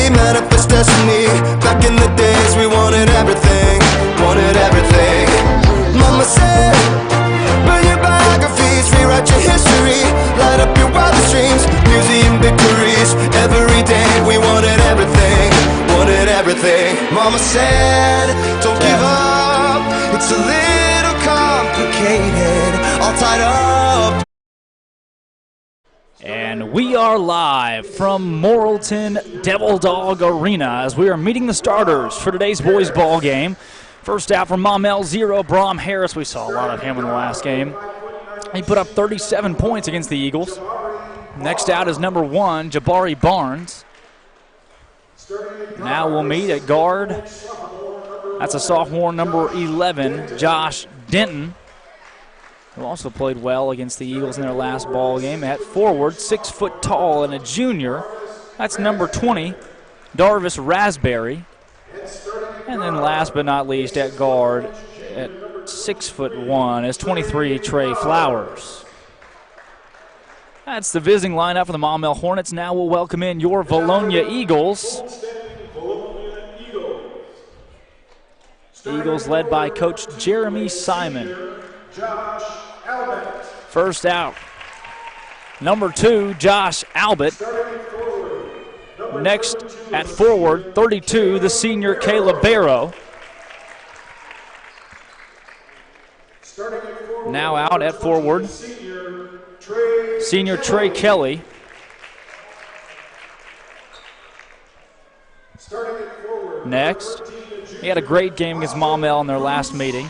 manifest destiny. Back in the days we wanted everything, wanted everything. Mama said, burn your biographies, rewrite your history, light up your wildest dreams, museum victories. Every day we wanted everything, wanted everything. Mama said, don't give up, it's a little complicated, all tied up. And we are live from Morrilton Devil Dog Arena as we are meeting the starters for today's boys ball game. First out from Maumelle 0, Brom Harris. We saw a lot of him in the last game. He put up 37 points against the Eagles. Next out is number 1, Jabari Barnes. Now we'll meet at guard. That's a sophomore, number 11, Josh Denton, who also played well against the Eagles in their last ball game. At forward, 6 foot tall and a junior. That's number 20, Darvis Raspberry. And then last but not least at guard at 6'1" is 23, Trey Flowers. That's the visiting lineup for the Maumelle Hornets. Now we'll welcome in your Vilonia Eagles. Eagles led by Coach Jeremy Simon. First out, number 2, Josh Albert. Next at forward, 32, the senior Caleb Barrow. Now out at forward, senior Trey Kelly. Next, he had a great game against Maumelle in their last meeting.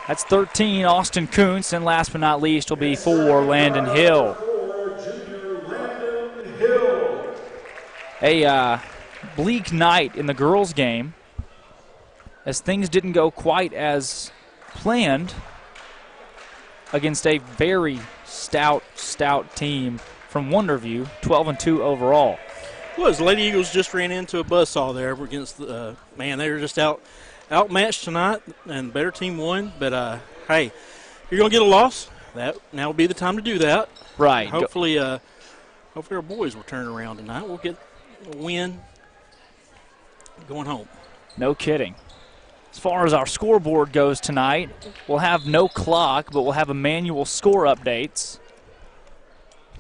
That's 13, Austin Kuntz, and last but not least will be 4, Landon Hill. A bleak night in the girls' game as things didn't go quite as planned against a very stout team from Wonderview, 12-2 overall. Well, the Lady Eagles just ran into a buzzsaw there against the man. They were just outmatched tonight, and the better team won. But hey, you're gonna get a loss. Now will be the time to do that. Right. Hopefully our boys will turn around tonight. We'll get a win going home. No kidding. As far as our scoreboard goes tonight, we'll have no clock, but we'll have a manual score updates.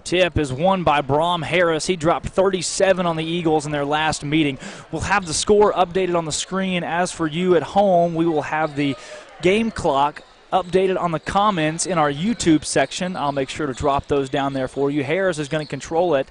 Tip is won by Brom Harris. He dropped 37 on the Eagles in their last meeting. We'll have the score updated on the screen. As for you at home, we will have the game clock updated on the comments in our YouTube section. I'll make sure to drop those down there for you. Harris is going to control it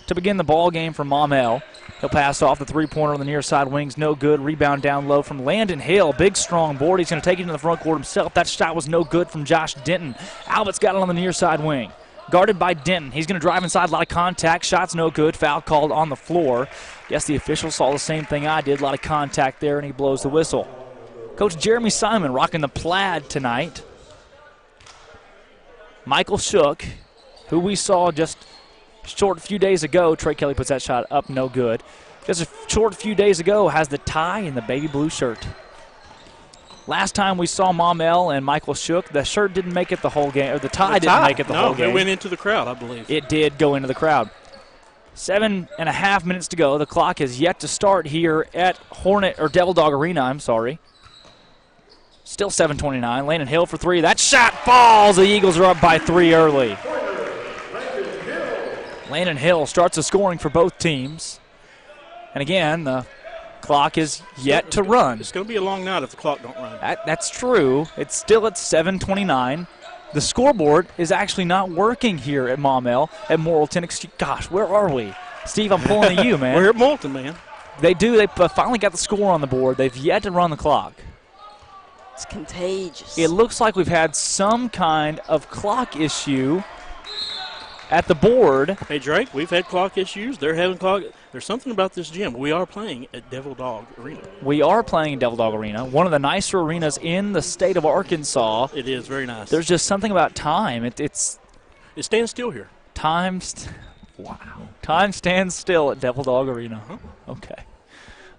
to begin the ball game for Maumelle. He'll pass off the three-pointer on the near side wings. No good. Rebound down low from Landon Hill. Big, strong board. He's going to take it into the front court himself. That shot was no good from Josh Denton. Albert's got it on the near side wing. Guarded by Denton. He's going to drive inside. A lot of contact. Shot's no good. Foul called on the floor. Guess the official saw the same thing I did. A lot of contact there, and he blows the whistle. Coach Jeremy Simon rocking the plaid tonight. Michael Shook, who we saw just short a few days ago. Trey Kelly puts that shot up, no good. Just a short few days ago has the tie and the baby blue shirt. Last time we saw Maumelle and Michael Shook, the shirt didn't make it the whole game, or the tie didn't make it the whole game. No, it went into the crowd, I believe. It did go into the crowd. 7.5 minutes to go. The clock is yet to start here at Devil Dog Arena, I'm sorry. Still 7:29. Landon Hill for 3. That shot falls. The Eagles are up by 3 early. Landon Hill starts the scoring for both teams. And again, the clock is yet to run. It's going to be a long night if the clock don't run. That's true. It's still at 7:29. The scoreboard is actually not working here at Maumelle, at Morrilton. Gosh, where are we? Steve, I'm pulling to you, man. We're at Morrilton, man. They finally got the score on the board. They've yet to run the clock. It's contagious. It looks like we've had some kind of clock issue at the board. Hey, Drake, we've had clock issues. They're having clock. There's something about this gym. We are playing at Devil Dog Arena. We are playing at Devil Dog Arena, one of the nicer arenas in the state of Arkansas. It is very nice. There's just something about time. It stands still here. Time stands still at Devil Dog Arena. Okay.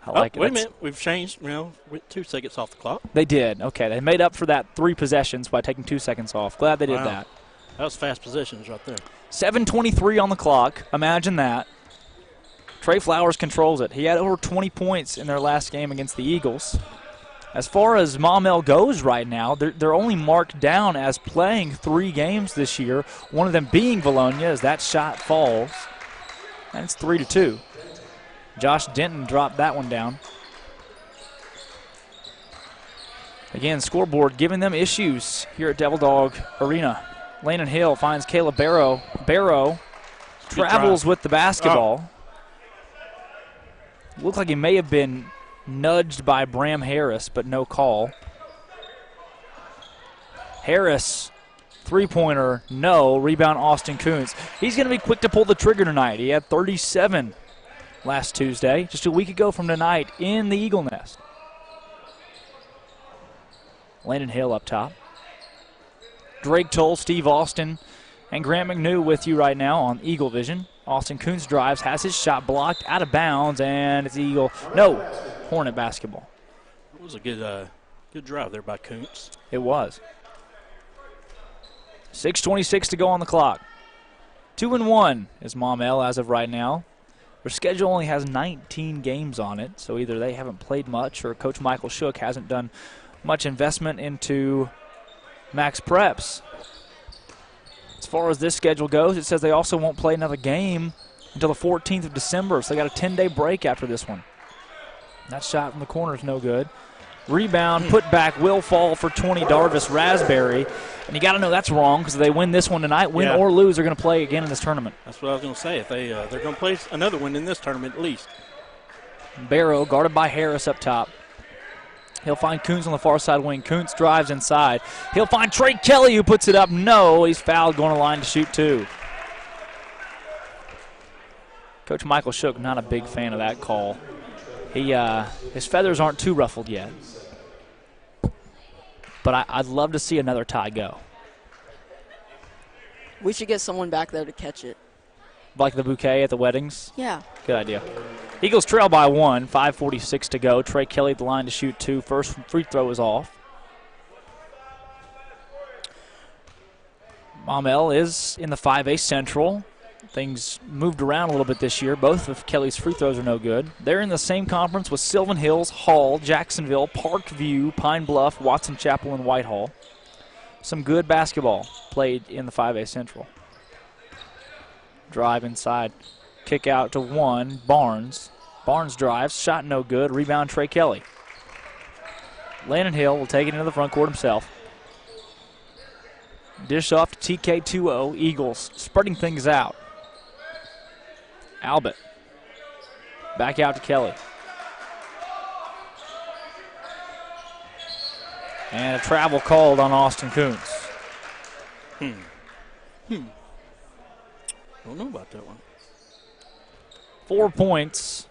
I like it. Wait a minute. We've changed, with 2 seconds off the clock. They did. Okay. They made up for that 3 possessions by taking 2 seconds off. Glad they did that. That was fast possessions right there. 7:23 on the clock. Imagine that. Trey Flowers controls it. He had over 20 points in their last game against the Eagles. As far as Maumelle goes right now, they're only marked down as playing 3 games this year, one of them being Vilonia as that shot falls. And it's 3-2. Josh Denton dropped that one down. Again, scoreboard giving them issues here at Devil Dog Arena. Landon Hill finds Caleb Barrow. Barrow travels with the basketball. Looked like he may have been nudged by Bram Harris, but no call. Harris, three-pointer, no. Rebound, Austin Kuntz. He's going to be quick to pull the trigger tonight. He had 37 last Tuesday, just a week ago from tonight in the Eagle Nest. Landon Hill up top. Drake Toll, Steve Austin, and Grant McNew with you right now on Eagle Vision. Austin Kuntz drives, has his shot blocked, out of bounds, and it's Eagle. No, Hornet basketball. It was a good drive there by Kuntz. It was. 6:26 to go on the clock. 2-1 is Maumelle as of right now. Their schedule only has 19 games on it, so either they haven't played much or Coach Michael Shook hasn't done much investment into max preps. As far as this schedule goes, it says they also won't play another game until the 14th of December, so they got a 10-day break after this one. That shot from the corner is no good. Rebound, put back, will fall for 20, Darvis Raspberry. And you got to know that's wrong because if they win this one tonight, win or lose, they're going to play again in this tournament. That's what I was going to say. If they're going to play another one in this tournament at least. Barrow guarded by Harris up top. He'll find Kuntz on the far side wing. Kuntz drives inside. He'll find Trey Kelly who puts it up. No, he's fouled going to line to shoot 2. Coach Michael Shook, not a big fan of that call. His feathers aren't too ruffled yet. But I'd love to see another tie go. We should get someone back there to catch it. Like the bouquet at the weddings? Yeah. Good idea. Eagles trail by 1, 5:46 to go. Trey Kelly at the line to shoot 2. First free throw is off. Maumelle is in the 5A Central. Things moved around a little bit this year. Both of Kelly's free throws are no good. They're in the same conference with Sylvan Hills, Hall, Jacksonville, Parkview, Pine Bluff, Watson Chapel, and Whitehall. Some good basketball played in the 5A Central. Drive inside. Kick out to 1. Barnes. Barnes drives. Shot no good. Rebound Trey Kelly. Landon Hill will take it into the front court himself. Dish off to TK2-0. Eagles spreading things out. Albert. Back out to Kelly. And a travel called on Austin Kuntz. Don't know about that one. 4 points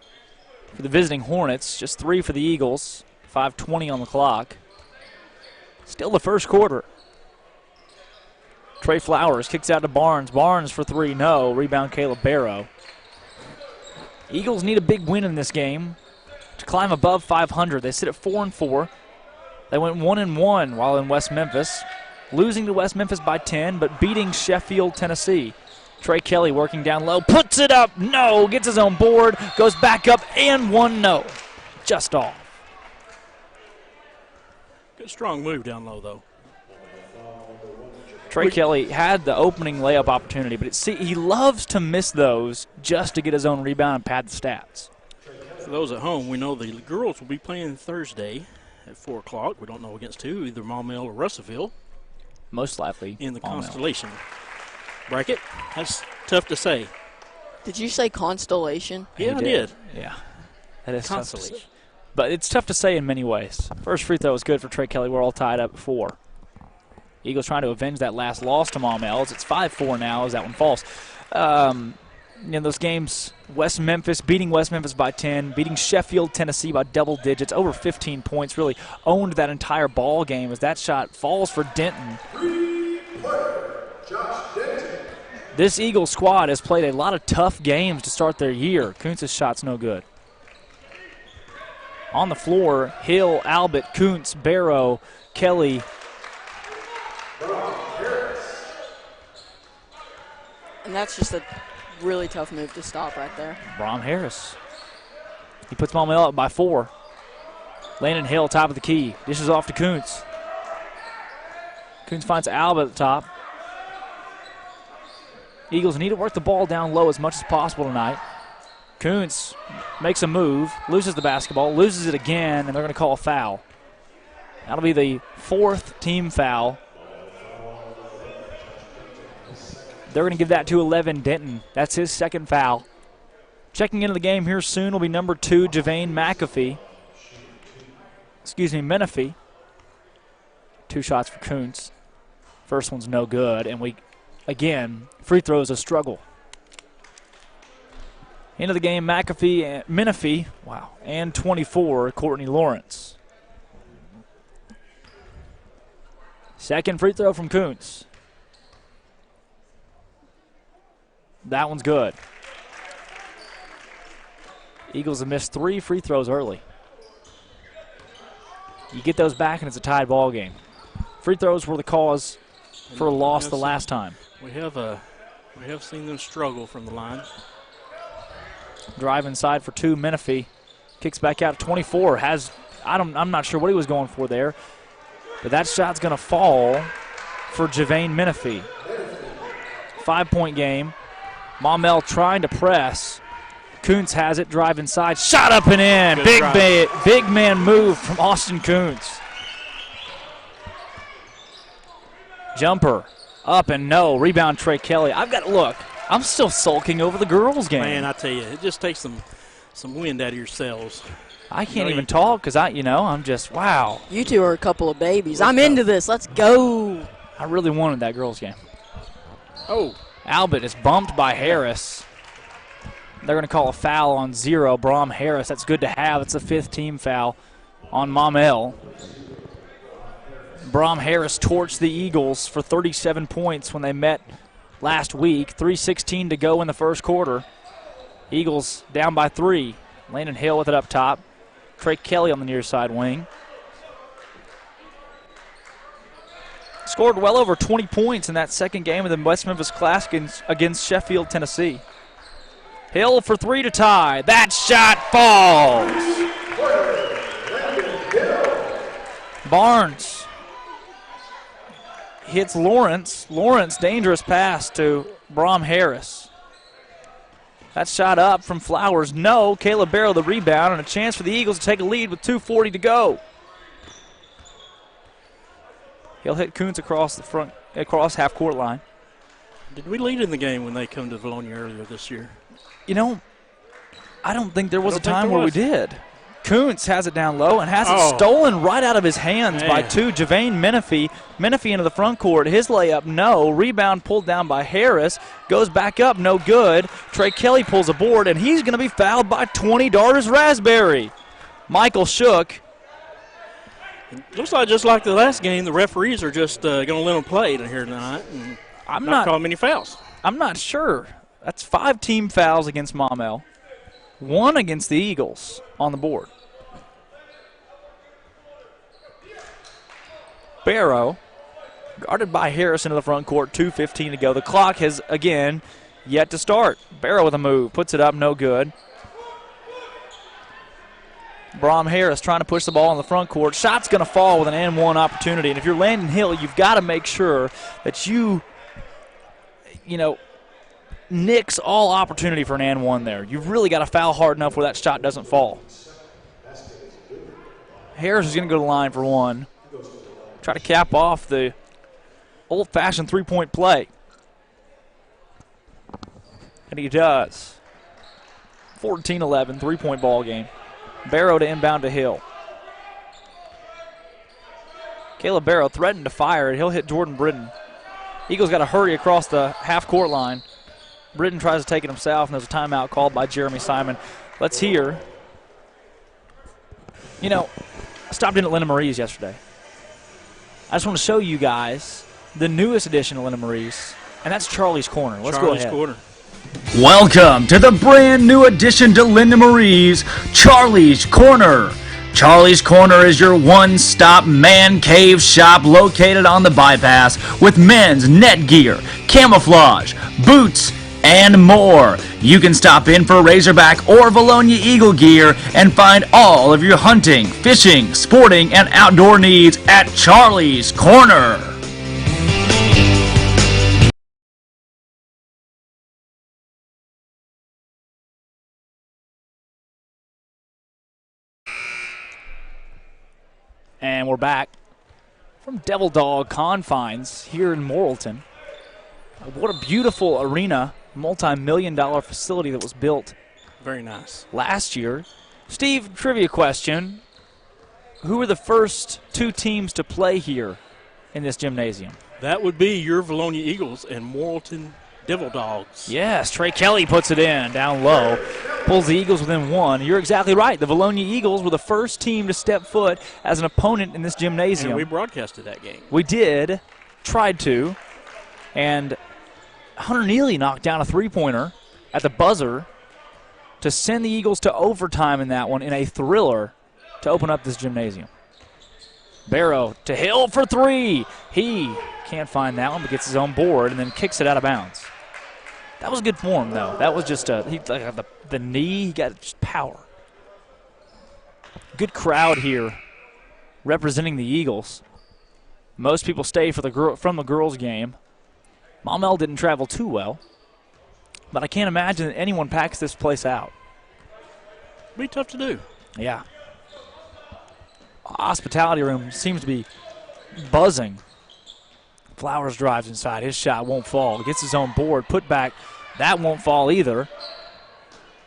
for the visiting Hornets, just 3 for the Eagles. 5:20 on the clock. Still the first quarter. Trey Flowers kicks out to Barnes. Barnes for 3, no. Rebound Caleb Barrow. Eagles need a big win in this game to climb above 500. They sit at 4-4. They went 1-1 while in West Memphis, losing to West Memphis by 10, but beating Sheffield, Tennessee. Trey Kelly working down low, puts it up, no, gets his own board, goes back up, and 1, no. Just off. Good strong move down low, though. Trey Kelly had the opening layup opportunity, but he loves to miss those just to get his own rebound and pad the stats. For those at home, we know the girls will be playing Thursday at 4 o'clock. We don't know against who, either Maumelle or Russellville. Most likely in the Maumelle. Constellation bracket. That's tough to say. Did you say Constellation? Yeah, I did. Yeah. That is Constellation. tough to say. But it's tough to say in many ways. First free throw was good for Trey Kelly. We're all tied up at 4. Eagles trying to avenge that last loss to Maumelle. It's 5-4 now as that one falls. Those games, beating West Memphis by 10, beating Sheffield, Tennessee by double digits, over 15 points, really owned that entire ball game as that shot falls for Denton. This Eagles squad has played a lot of tough games to start their year. Kuntz's shot's no good. On the floor, Hill, Albert, Kuntz, Barrow, Kelly. And that's just really tough move to stop right there. Brom Harris. He puts Maumelle up by 4. Landon Hill, top of the key. Dishes off to Kuntz. Kuntz finds Alba at the top. Eagles need to work the ball down low as much as possible tonight. Kuntz makes a move, loses the basketball, loses it again, and they're going to call a foul. That'll be the 4th team foul. They're going to give that to 11 Denton. That's his 2nd foul. Checking into the game here soon will be number 2, Javane Menifee. 2 shots for Kuntz. First one's no good, and again, free throws a struggle. Into the game, Menifee, and 24, Courtney Lawrence. Second free throw from Kuntz. That one's good. Eagles have missed 3 free throws early. You get those back and it's a tied ball game. Free throws were the cause for a loss the last time. We have seen them struggle from the line. Drive inside for 2, Menifee. Kicks back out at 24. I'm not sure what he was going for there, but that shot's going to fall for Javane Menifee. 5-point game. Maumelle trying to press. Kuntz has it, drive inside, shot up and in. Big man move from Austin Kuntz. Jumper, up and no. Rebound, Trey Kelly. I'm still sulking over the girls' game. Man, I tell you, it just takes some wind out of your sails. I can't even talk because I'm just, wow. You two are a couple of babies. I'm into this. Let's go. I really wanted that girls' game. Oh. Albert is bumped by Harris. They're going to call a foul on 0. Brom Harris, that's good to have. It's the 5th team foul on Maumelle. Brom Harris torched the Eagles for 37 points when they met last week. 3:16 to go in the first quarter. Eagles down by 3. Landon Hill with it up top. Trey Kelly on the near side wing. Scored well over 20 points in that second game of the West Memphis Classic against Sheffield, Tennessee. Hill for 3 to tie. That shot falls. Barnes hits Lawrence. Lawrence, dangerous pass to Brom Harris. That shot up from Flowers. No. Caleb Barrow the rebound and a chance for the Eagles to take a lead with 2:40 to go. He'll hit Kuntz across half-court line. Did we lead in the game when they come to Vilonia earlier this year? I don't think there was a time where we did. Kuntz has it down low and has it stolen right out of his hands by 2. Javane Menifee. Menifee into the front court. His layup, no. Rebound pulled down by Harris. Goes back up, no good. Trey Kelly pulls a board, and he's going to be fouled by 20, Darius Raspberry. Michael Shook. Looks like just like the last game, the referees are just going to let them play here tonight and not calling many fouls. I'm not sure. That's 5 team fouls against Maumelle. 1 against the Eagles on the board. Barrow, guarded by Harris into the front court, 2:15 to go. The clock has, again, yet to start. Barrow with a move, puts it up, no good. Brom Harris trying to push the ball in the front court. Shot's going to fall with an and-one opportunity. And if you're Landon Hill, you've got to make sure that you nix all opportunity for an and-one there. You've really got to foul hard enough where that shot doesn't fall. Harris is going to go to the line for 1. Try to cap off the old-fashioned three-point play. And he does. 14-11, three-point ball game. Barrow to inbound to Hill. Caleb Barrow threatened to fire it. He'll hit Jordan Britton. Eagles got to hurry across the half-court line. Britton tries to take it himself, and there's a timeout called by Jeremy Simon. Let's hear. I stopped in at Linda Marie's yesterday. I just want to show you guys the newest edition of Linda Marie's, and that's Charlie's Corner. Let's go ahead. Corner. Welcome to the brand new addition to Linda Marie's, Charlie's Corner. Charlie's Corner is your one-stop man cave shop located on the bypass with men's net gear, camouflage, boots, and more. You can stop in for Razorback or Vilonia Eagle gear and find all of your hunting, fishing, sporting, and outdoor needs at Charlie's Corner. And we're back from Devil Dog confines here in Morrilton. What a beautiful arena, multi-million-dollar facility that was built Very nice. last year. Steve, trivia question. Who were the first two teams to play here in this gymnasium? That would be your Vilonia Eagles and Morrilton Devil Dogs. Yes, Trey Kelly puts it in down low. Pulls the Eagles within one. You're exactly right. The Vilonia Eagles were the first team to step foot as an opponent in this gymnasium. And we broadcasted that game. We did, tried to, and Hunter Neely knocked down a three-pointer at the buzzer to send the Eagles to overtime in that one in a thriller to open up this gymnasium. Barrow to Hill for three. He can't find that one but gets his own board and then kicks it out of bounds. That was good form, though. That was just the knee. He got just power. Good crowd here representing the Eagles. Most people stay for from the girls' game. Maumelle didn't travel too well, but I can't imagine that anyone packs this place out. Be tough to do. Yeah. Hospitality room seems to be buzzing. Flowers drives inside. His shot won't fall. Gets his own board. Put back. That won't fall either.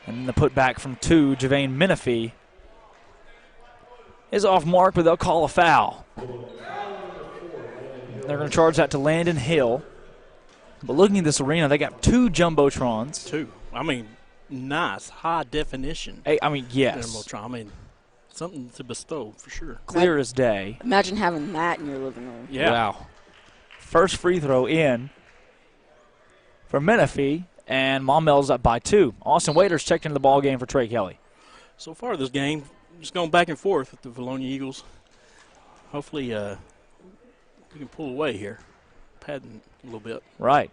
And then the put back from two, Javane Menifee, is off mark, but they'll call a foul. They're going to charge that to Landon Hill. But looking at this arena, they got two jumbotrons. Two. I mean, nice, high definition. Hey, I mean, yes. Jumbotron. I mean, something to bestow for sure. Clear as day. Imagine having that in your living room. Yeah. Wow. First free throw in for Menifee, and Maumelle's up by two. Austin Waiters checked into the ball game for Trey Kelly. So far this game, just going back and forth with the Vilonia Eagles. Hopefully we can pull away here. Padding a little bit. Right.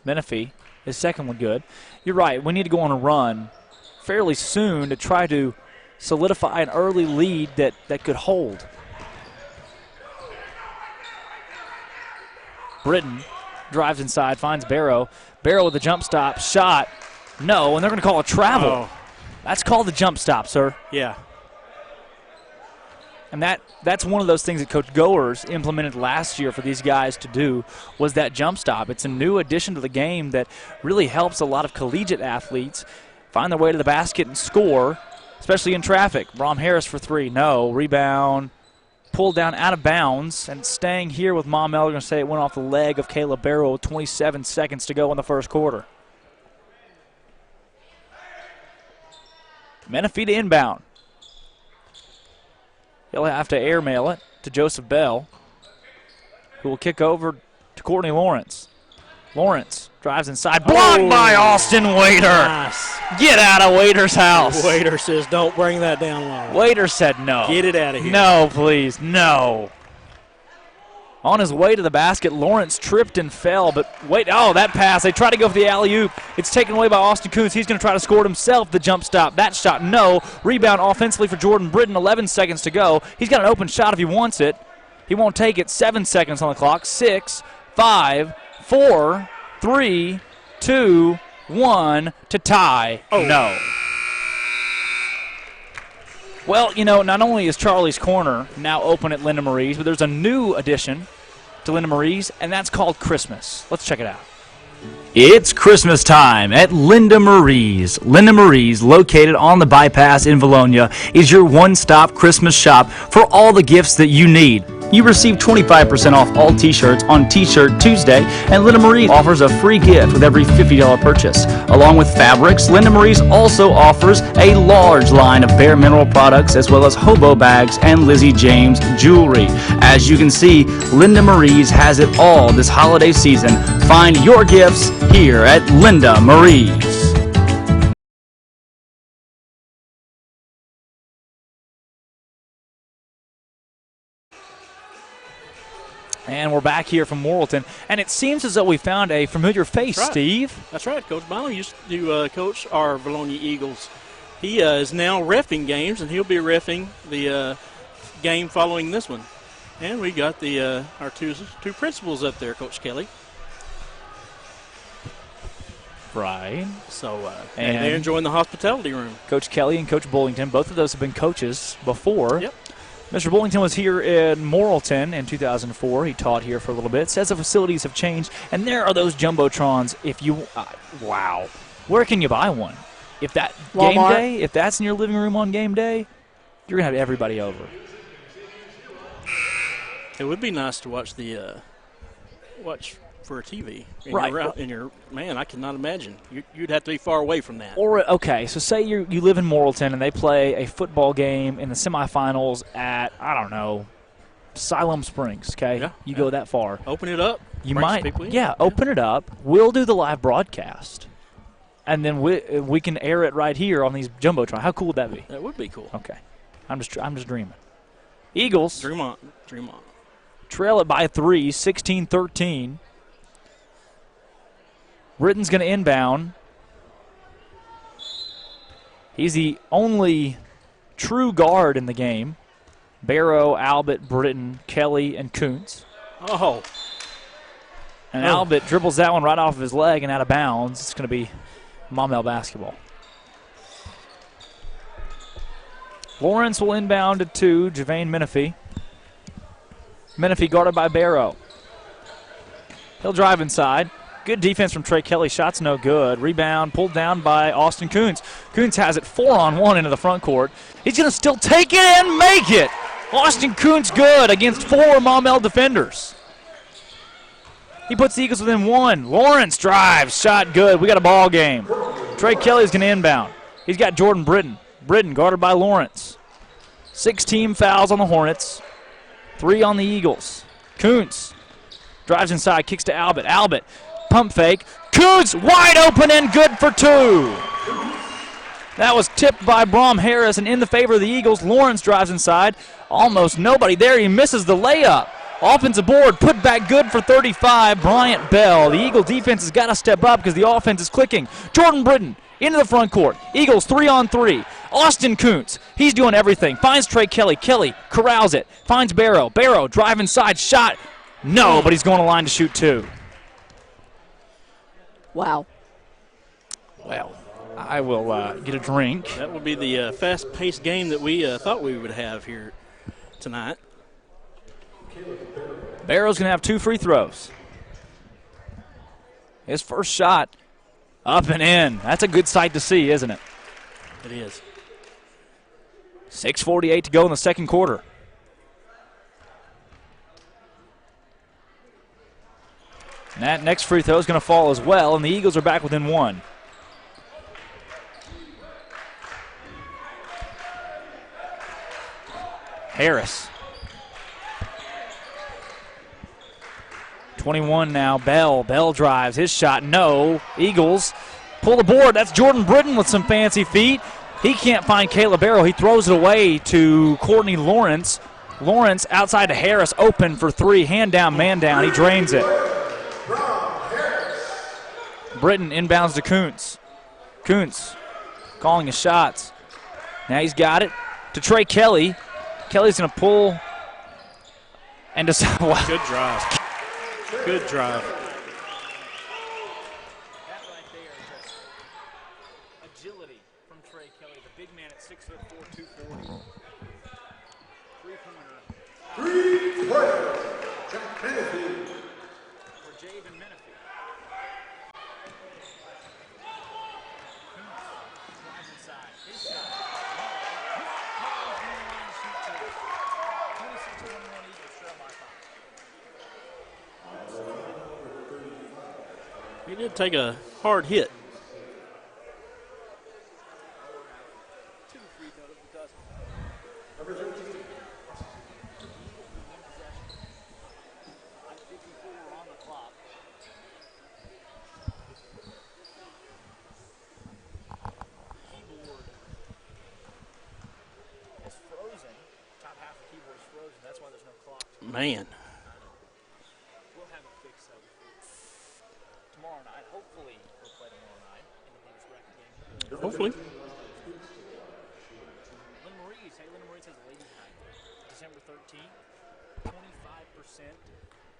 Menifee, his second one good. You're right. We need to go on a run fairly soon to try to solidify an early lead that could hold. Britton drives inside, finds Barrow. Barrow with a jump stop, shot. No, and they're going to call a travel. Oh. That's called the jump stop, sir. Yeah. And that's one of those things that Coach Goers implemented last year for these guys to do was that jump stop. It's a new addition to the game that really helps a lot of collegiate athletes find their way to the basket and score, especially in traffic. Brom Harris for three. No. Rebound. Pulled down out of bounds, and staying here with Maumelle. They're going to say it went off the leg of Caleb Barrow with 27 seconds to go in the first quarter. Menifee to inbound. He'll have to airmail it to Joseph Bell, who will kick over to Courtney Lawrence. Lawrence drives inside, blocked by Austin Waiter. Nice. Get out of Waiter's house. Waiter says don't bring that down low. Waiter said no. Get it out of here. No, please, no. On his way to the basket, Lawrence tripped and fell, but wait, that pass. They try to go for the alley-oop. It's taken away by Austin Coons. He's going to try to score it himself, the jump stop. That shot, no. Rebound offensively for Jordan Britton, 11 seconds to go. He's got an open shot if he wants it. He won't take it. 7 seconds on the clock. 6, 5, 4, 3, 2, 1 to tie. Oh. No. Well, not only is Charlie's Corner now open at Linda Marie's, but there's a new addition to Linda Marie's, and that's called Christmas. Let's check it out. It's Christmas time at Linda Marie's. Linda Marie's, located on the bypass in Vilonia, is your one-stop Christmas shop for all the gifts that you need. You receive 25% off all t-shirts on T-Shirt Tuesday, and Linda Marie's offers a free gift with every $50 purchase. Along with fabrics, Linda Marie's also offers a large line of bare mineral products as well as hobo bags and Lizzie James jewelry. As you can see, Linda Marie's has it all this holiday season. Find your gifts here at Linda Marie's. And we're back here from Morrilton, and it seems as though we found a familiar face, That's right. Steve. That's right. Coach Maumelle used to coach our Vilonia Eagles. He is now reffing games, and he'll be reffing the game following this one. And we got the our two principals up there, Coach Kelly. Right. So and they're enjoying the hospitality room. Coach Kelly and Coach Bullington, both of those have been coaches before. Yep. Mr. Bullington was here in Morrilton in 2004. He taught here for a little bit. Says the facilities have changed, and there are those jumbotrons. If you, wow, where can you buy one? If that Walmart. game day, if that's in your living room on game day, you're gonna have everybody over. It would be nice to watch the watch for a TV. Right. In your man, I cannot imagine. You'd have to be far away from that. Or okay, so say you live in Morrilton and they play a football game in the semifinals at, I don't know, Siloam Springs. Okay, Yeah, you go that far. Open it up. You bring some might, people in. yeah, open it up. We'll do the live broadcast, and then we can air it right here on these jumbotron. How cool would that be? That would be cool. Okay, I'm just dreaming. Eagles Dream on. trail it by 3, 16-13. Britton's going to inbound. He's the only true guard in the game. Barrow, Albert, Britton, Kelly, and Kuntz. Oh. And Albert dribbles that one right off of his leg and out of bounds. It's going to be Maumelle basketball. Lawrence will inbound to 2, Javane Menifee. Menifee guarded by Barrow. He'll drive inside. Good defense from Trey Kelly. Shot's no good. Rebound pulled down by Austin Kuntz. Kuntz has it 4-on-1 into the front court. He's going to still take it and make it. Austin Kuntz good against 4 Maumelle defenders. He puts the Eagles within 1. Lawrence drives. Shot good. We got a ball game. Trey Kelly's going to inbound. He's got Jordan Britton. Britton guarded by Lawrence. 6 team fouls on the Hornets. 3 on the Eagles. Kuntz drives inside, kicks to Albert. Albert, pump fake. Kuntz wide open and good for 2. That was tipped by Brom Harris and in the favor of the Eagles. Lawrence drives inside. Almost nobody there. He misses the layup. Offensive board, put back good for 35. Bryant Bell. The Eagle defense has got to step up because the offense is clicking. Jordan Britton into the front court. Eagles 3-on-3. Austin Kuntz, he's doing everything. Finds Trey Kelly. Kelly corrals it. Finds Barrow. Barrow drive inside. Shot. No, but he's going to line to shoot 2. Wow. Well, I will get a drink. That would be the fast-paced game that we thought we would have here tonight. Barrow's going to have 2 free throws. His first shot up and in. That's a good sight to see, isn't it? It is. 6:48 to go in the second quarter. And that next free throw is going to fall as well, and the Eagles are back within 1. Harris. 21 now. Bell. Bell drives. His shot, no. Eagles pull the board. That's Jordan Britton with some fancy feet. He can't find Caleb Barrow. He throws it away to Courtney Lawrence. Lawrence outside to Harris, open for 3. Hand down, man down. He drains it. Britton inbounds to Kuntz. Kuntz calling his shots. Now he's got it to Trey Kelly. Kelly's going to pull and decide. Wow. Good drive. Good drive. That right there is just agility from Trey Kelly, the big man at 6'4", 240. Three-pointer, Jack Menifee. For Javen Menifee. Drives inside. His shot. 26-21 Eagles trail by 5. He did take a hard hit. It's frozen. Top half of the keyboard is frozen. That's why there's no clock. Man. December 13th, 25%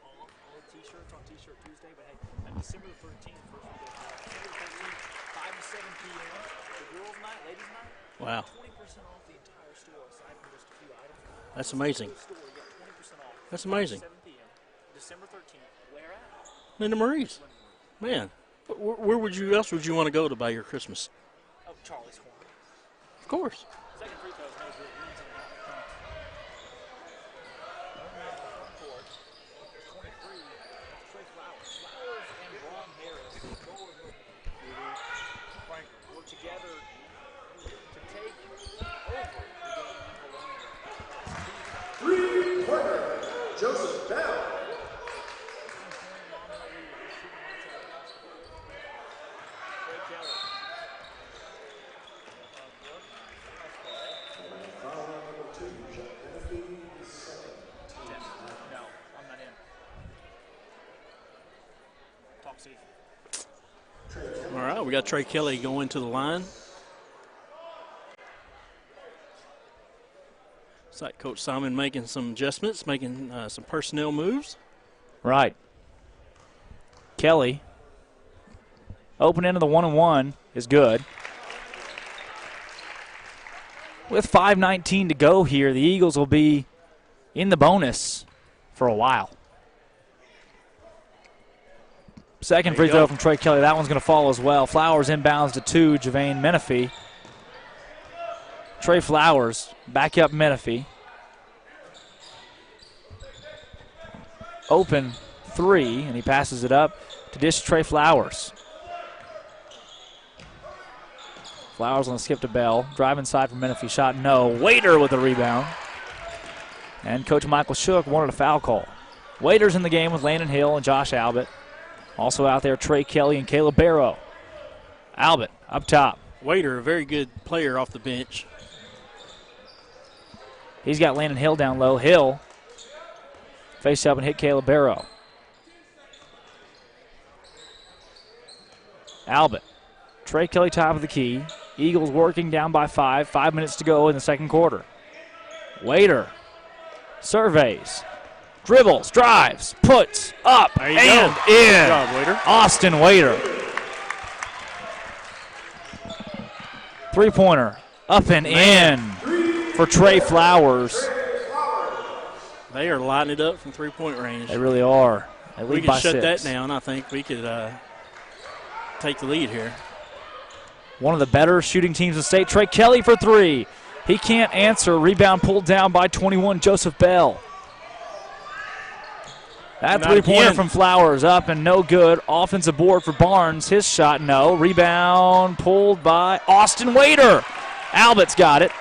off all T-shirts on T-Shirt Tuesday. But hey, December the 13th, first week of December 13th, 5 to 7 p.m. The girls' night, ladies' night. Wow. 20% off the entire store aside from just a few items. That's amazing. Store, you get 20% off. That's amazing. 7 p.m. December 13th. Where at? Linda Marie's. Man, where else would you want to go to buy your Christmas? Oh, Charlie's Corner. Of course. Second free throw is no good. Wins it out front. Front court. 23. Trey Flowers. Flowers and Ron Harris work together to take over the game in Vilonia. Three-pointer, Joseph Bell. Trey Kelly. No, I'm not in. Talk Steve. All right, we got Trey Kelly going to the line. It's like Coach Simon making some adjustments, making some personnel moves. Right. Kelly. Open end of the 1-and-1 is good. With 5:19 to go here, the Eagles will be in the bonus for a while. Second free throw from Trey Kelly. That one's going to fall as well. Flowers inbounds to 2, Javane Menifee. Trey Flowers, back up Menifee. Open 3, and he passes it up to dish Trey Flowers. Flowers on the skip to Bell. Drive inside for Menifee. Shot no. Waiter with the rebound. And Coach Michael Shook wanted a foul call. Waiter's in the game with Landon Hill and Josh Albert. Also out there, Trey Kelly and Caleb Barrow. Albert up top. Waiter, a very good player off the bench. He's got Landon Hill down low. Hill face up and hit Caleb Barrow. Albert. Trey Kelly top of the key. Eagles working down by 5. 5 minutes to go in the second quarter. Waiter surveys, dribbles, drives, puts up There you and go. in. Good job, Waiter. Austin Waiter. Three-pointer up and in for Trey Flowers. They are lighting it up from three-point range. They really are. They We lead could by shut 6. that down. I think we could take the lead here. One of the better shooting teams in the state. Trey Kelly for 3. He can't answer. Rebound pulled down by 21, Joseph Bell. That Not three-pointer again. from Flowers up and no good. Offensive board for Barnes. His shot, no. Rebound pulled by Austin Waiter. Albert's got it.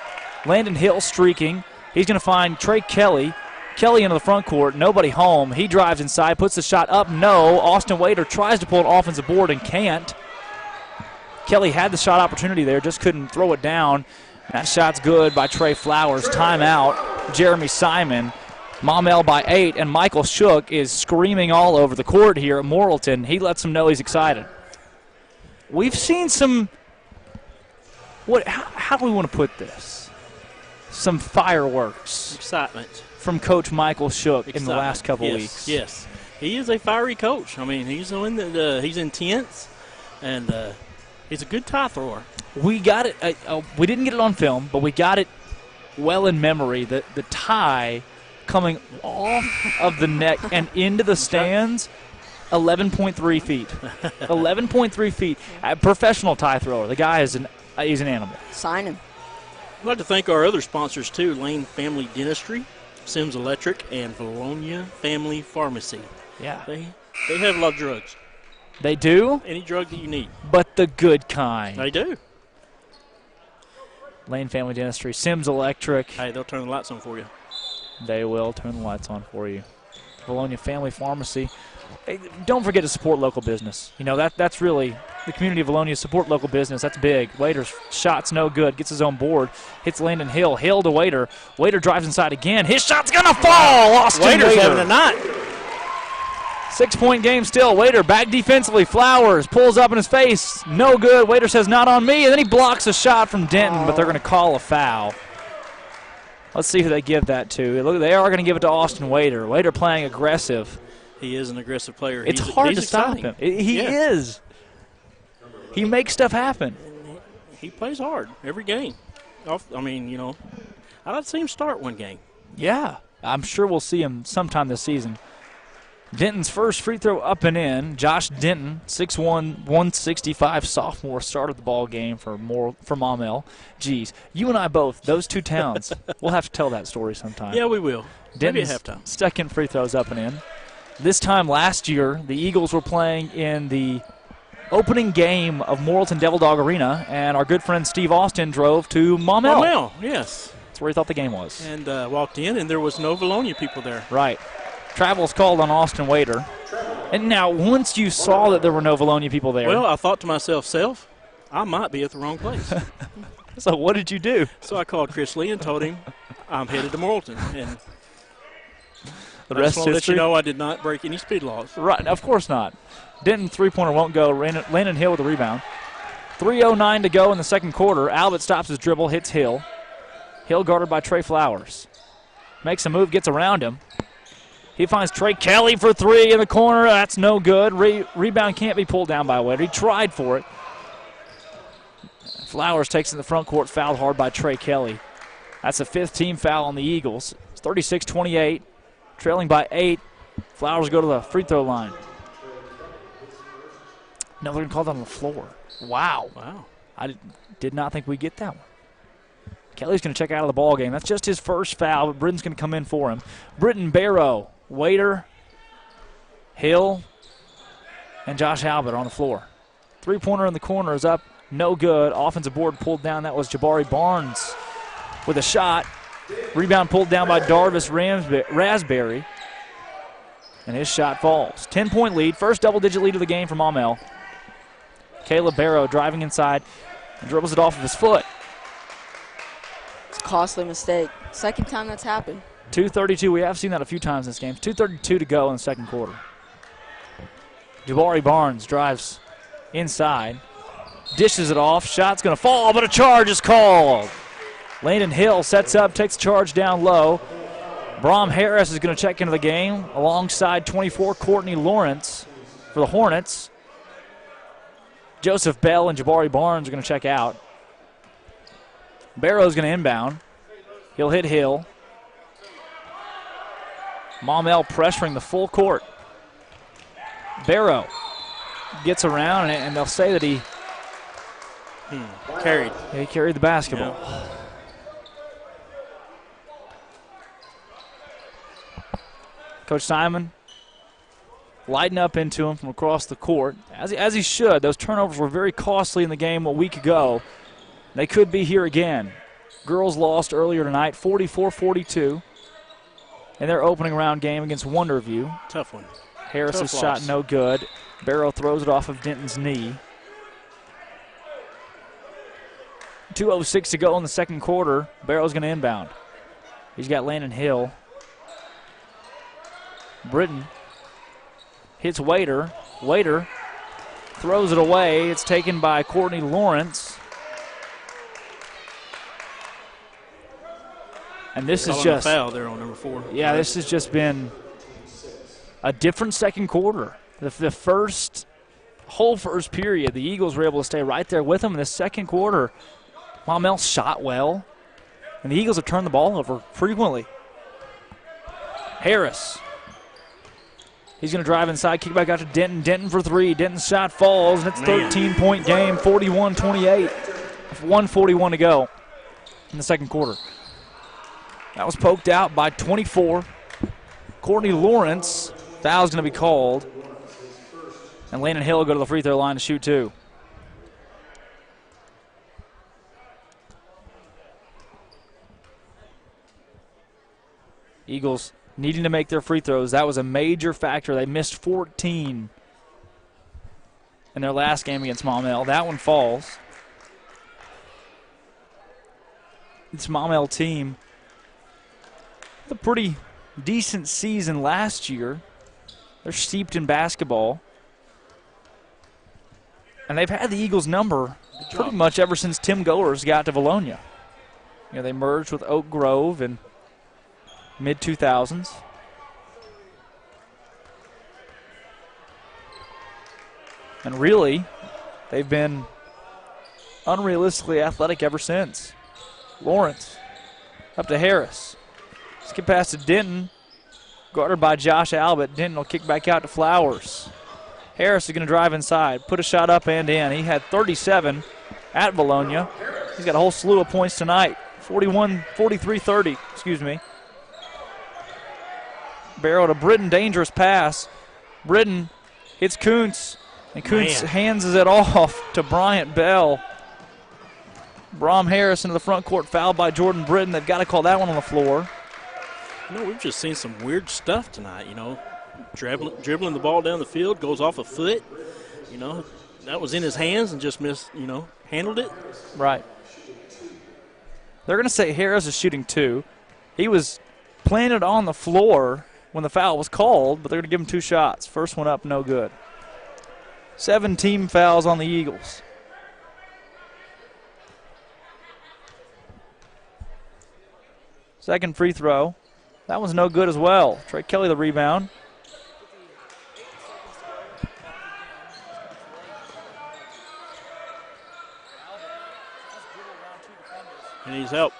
Landon Hill streaking. He's going to find Trey Kelly. Kelly into the front court. Nobody home. He drives inside, puts the shot up, no. Austin Waiter tries to pull an offensive board and can't. Kelly had the shot opportunity there, just couldn't throw it down. That shot's good by Trey Flowers. Timeout, Jeremy Simon. Maumelle by 8, and Michael Shook is screaming all over the court here at Morrilton. He lets them know he's excited. We've seen some, how do we want to put this? Some fireworks Excitement. from Coach Michael Shook in the last couple Yes, weeks. Yes, he is a fiery coach. I mean, he's one that he's intense, and he's a good tie thrower. We got it. We didn't get it on film, but we got it well in memory. The tie coming off of the neck and into the stands, 11.3 feet. 11.3 feet. A professional tie thrower. The guy is he's an animal. Sign him. I'd like to thank our other sponsors, too, Lane Family Dentistry, Sims Electric, and Vilonia Family Pharmacy. Yeah. They have a lot of drugs. They do, Any drug that you need. but the good kind. They do. Lane Family Dentistry, Sims Electric. Hey, they'll turn the lights on for you. They will turn the lights on for you. Vilonia Family Pharmacy. Hey, don't forget to support local business. You know, that's really the community of Vilonia. Support local business. That's big. Waiter's shot's no good. Gets his own board. Hits Landon Hill. Hill to Waiter. Waiter drives inside again. His shot's going to fall. Austin Waiter's Waiter. having a night. 6-point game still. Waiter back defensively. Flowers pulls up in his face. No good. Waiter says, not on me. And then he blocks a shot from Denton, but they're going to call a foul Let's see who they give that to. Look, they are going to give it to Austin Wader. Wader playing aggressive. He is an aggressive player. It's hard he's to stop him. He is. He makes stuff happen. He plays hard every game. I mean, you know, I'd like to see him start one game. Yeah, I'm sure we'll see him sometime this season. Denton's first free throw up and in. Josh Denton, 6'1", 165 sophomore, started the ball game for Maumelle. Geez, you and I both, those two towns, we'll have to tell that story sometime. Yeah, we will. Denton's Maybe at halftime. second free throws up and in. This time last year, the Eagles were playing in the opening game of Morrilton Devil Dog Arena, and our good friend Steve Austin drove to Maumelle. Maumelle, yes. That's where he thought the game was. And walked in, and there was no Vilonia people there. Right. Travel's called on Austin Wader. And now, once you saw that there were no Vilonia people there. Well, I thought to myself, I might be at the wrong place. So what did you do? So I called Chris Lee and told him I'm headed to Morrilton. And The I just rest want to let history? you know I did not break any speed laws. Right, of course not. Denton three-pointer won't go. Landon Hill with the rebound. 3:09 to go in the second quarter. Albert stops his dribble, hits Hill. Hill guarded by Trey Flowers. Makes a move, gets around him. He finds Trey Kelly for three in the corner. That's no good. Rebound can't be pulled down by Wader. He tried for it. Flowers takes in the front court, fouled hard by Trey Kelly. That's the fifth team foul on the Eagles. It's 36-28, trailing by 8. Flowers go to the free throw line. No, they're going to call that on the floor. Wow. I did not think we'd get that one. Kelly's going to check out of the ball game. That's just his first foul, but Britton's going to come in for him. Britton, Barrow, Wader, Hill, and Josh Albert on the floor. Three-pointer in the corner is up. No good. Offensive board pulled down. That was Jabari Barnes with a shot. Rebound pulled down by Darvis Raspberry. And his shot falls. 10-point lead. First double-digit lead of the game for Maumelle. Caleb Barrow driving inside and dribbles it off of his foot. It's a costly mistake. Second time that's happened. 2:32. We have seen that a few times in this game. 2:32 to go in the second quarter. Jabari Barnes drives inside. Dishes it off. Shot's going to fall, but a charge is called. Landon Hill sets up, takes charge down low. Brom Harris is going to check into the game alongside 24 Courtney Lawrence for the Hornets. Joseph Bell and Jabari Barnes are going to check out. Barrow's going to inbound. He'll hit Hill. Maumelle pressuring the full court. Barrow gets around, and they'll say that he carried the basketball. Yeah. Coach Simon lighting up into him from across the court, as he should. Those turnovers were very costly in the game a week ago. They could be here again. Girls lost earlier tonight, 44-42, in their opening round game against Wonderview. Tough one. Harris's shot no good. Barrow throws it off of Denton's knee. 2:06 to go in the second quarter. Barrow's going to inbound. He's got Landon Hill. Britton hits Wader. Wader throws it away. It's taken by Courtney Lawrence. And this is just a foul there on number 4. Yeah, this has just been a different second quarter. The whole first period, the Eagles were able to stay right there with them. In the second quarter, Maumelle shot well, and the Eagles have turned the ball over frequently. Harris. He's going to drive inside, kick back out to Denton. Denton for three. Denton's shot falls, and it's a 13-point game, 41-28. 1:41 to go in the second quarter. That was poked out by 24. Courtney Lawrence. Foul's going to be called. And Landon Hill will go to the free throw line to shoot two. Eagles needing to make their free throws. That was a major factor. They missed 14 in their last game against Maumelle. That one falls. This Maumelle team, a pretty decent season last year. They're steeped in basketball. And they've had the Eagles' number pretty much ever since Tim Goers got to Vilonia. You know, they merged with Oak Grove, and mid-2000s. And really, they've been unrealistically athletic ever since. Lawrence up to Harris. Skip pass to Denton. Guarded by Josh Albert. Denton will kick back out to Flowers. Harris is going to drive inside, put a shot up and in. He had 37 at Vilonia. He's got a whole slew of points tonight. 43-30, excuse me. Barrow to Britton, dangerous pass. Britton hits Kuntz, and Kuntz hands it off to Bryant Bell. Brom Harris into the front court, fouled by Jordan Britton. They've got to call that one on the floor. You know, we've just seen some weird stuff tonight, you know. Dribbling the ball down the field, goes off a foot. You know, that was in his hands and just missed, you know, handled it. Right. They're going to say Harris is shooting 2. He was planted on the floor when the foul was called, but they're going to give him 2 shots. First one up, no good. 7 team fouls on the Eagles. Second free throw. That one's no good as well. Trey Kelly the rebound. And he's out.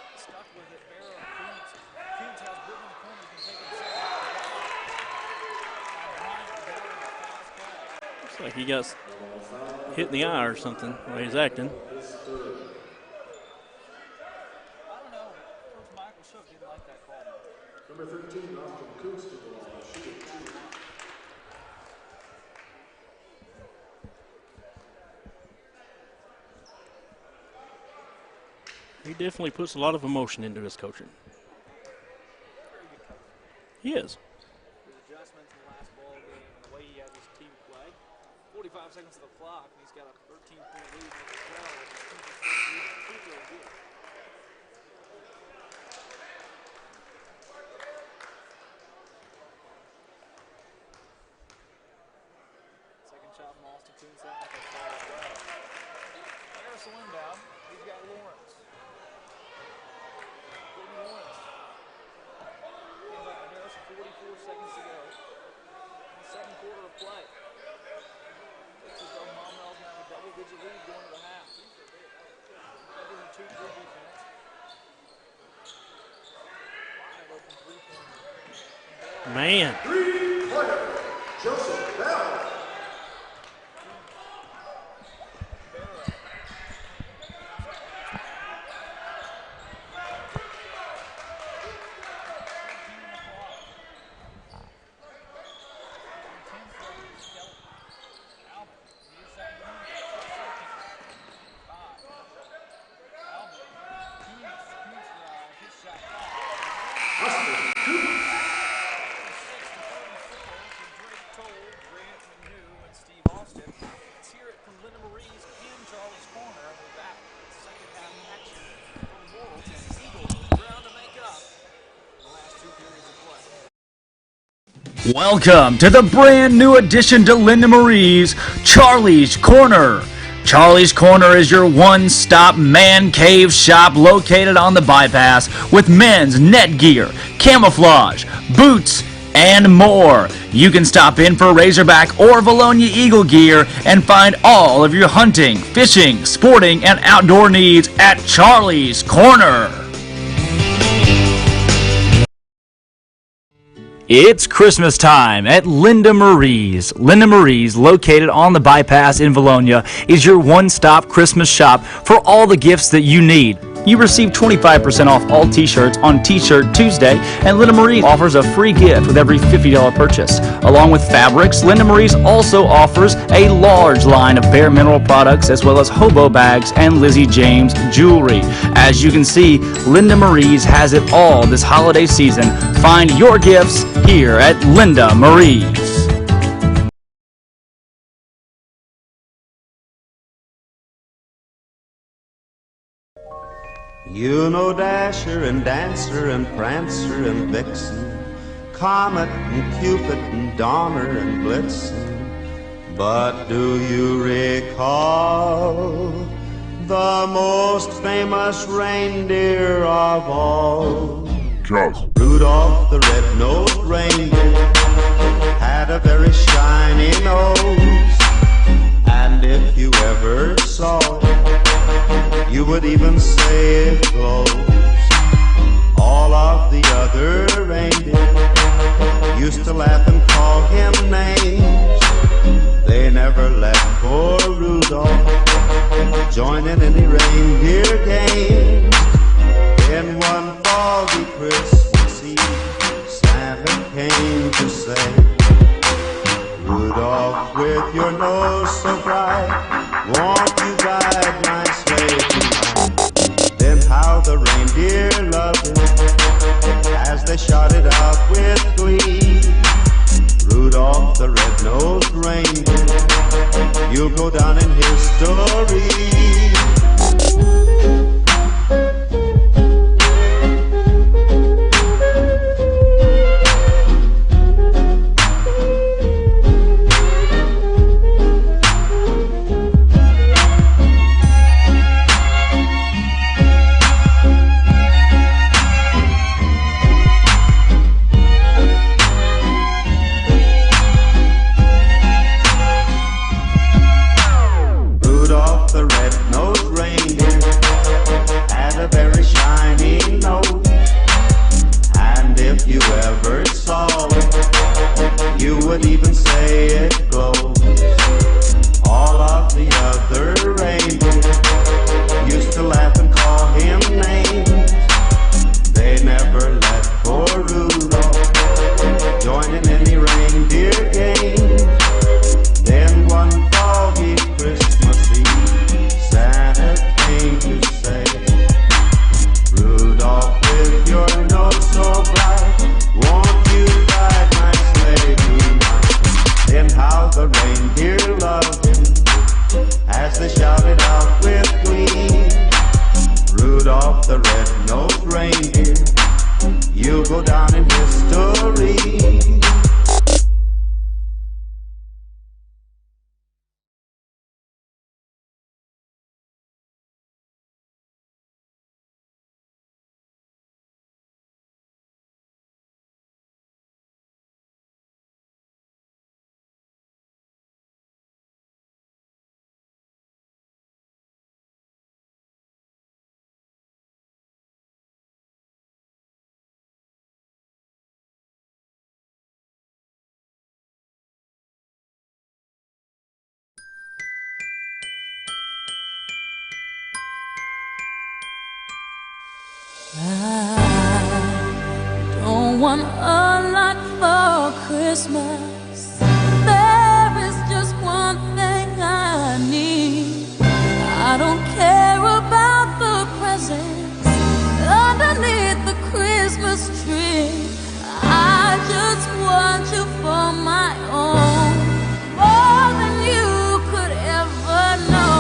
Looks like he got hit in the eye or something the way he's acting. He definitely puts a lot of emotion into his coaching. He is. His adjustments in the last ball game, the way he has his team play. 45 seconds to the clock, and he's got a 13-point lead as well. Second shot from Austin Toonside. Harris will inbound. He's got Lawrence. Lawrence. Harris, 44 seconds to go. In the second quarter of play. Looks as though Maumelle's now a double-digit lead going to the half. They're doing a 2-3 defense. Wide open three-pointer. Man. Three-pointer, Joseph Bell. Welcome to the brand new addition to Linda Marie's Charlie's Corner. Charlie's Corner is your one-stop man cave shop located on the bypass with men's net gear, camouflage, boots, and more. You can stop in for Razorback or Vilonia Eagle gear and find all of your hunting, fishing, sporting, and outdoor needs at Charlie's Corner. It's Christmas time at Linda Marie's. Linda Marie's, located on the bypass in Vilonia, is your one-stop Christmas shop for all the gifts that you need. You receive 25% off all t-shirts on T-Shirt Tuesday, and Linda Marie's offers a free gift with every $50 purchase. Along with fabrics, Linda Marie's also offers a large line of bare mineral products as well as hobo bags and Lizzie James jewelry. As you can see, Linda Marie's has it all this holiday season. Find your gifts here at Linda Marie's. You know Dasher and Dancer and Prancer and Vixen, Comet and Cupid and Donner and Blitzen. But do you recall the most famous reindeer of all? because Rudolph the red-nosed reindeer had a very shiny nose, and if you ever saw it, you would even say it glows. All of the other reindeer used to laugh and call him names. They never let poor Rudolph join in any reindeer games. Then one foggy Christmas Eve, Santa came to say, Rudolph, with your nose so bright, won't you guide my sleigh tonight? Then how the reindeer loved him as they shouted out with glee, Rudolph the red-nosed reindeer, you'll go down in history. I don't want a lot for Christmas. There is just one thing I need. I don't care about the presents underneath the Christmas tree. I just want you for my own, more than you could ever know.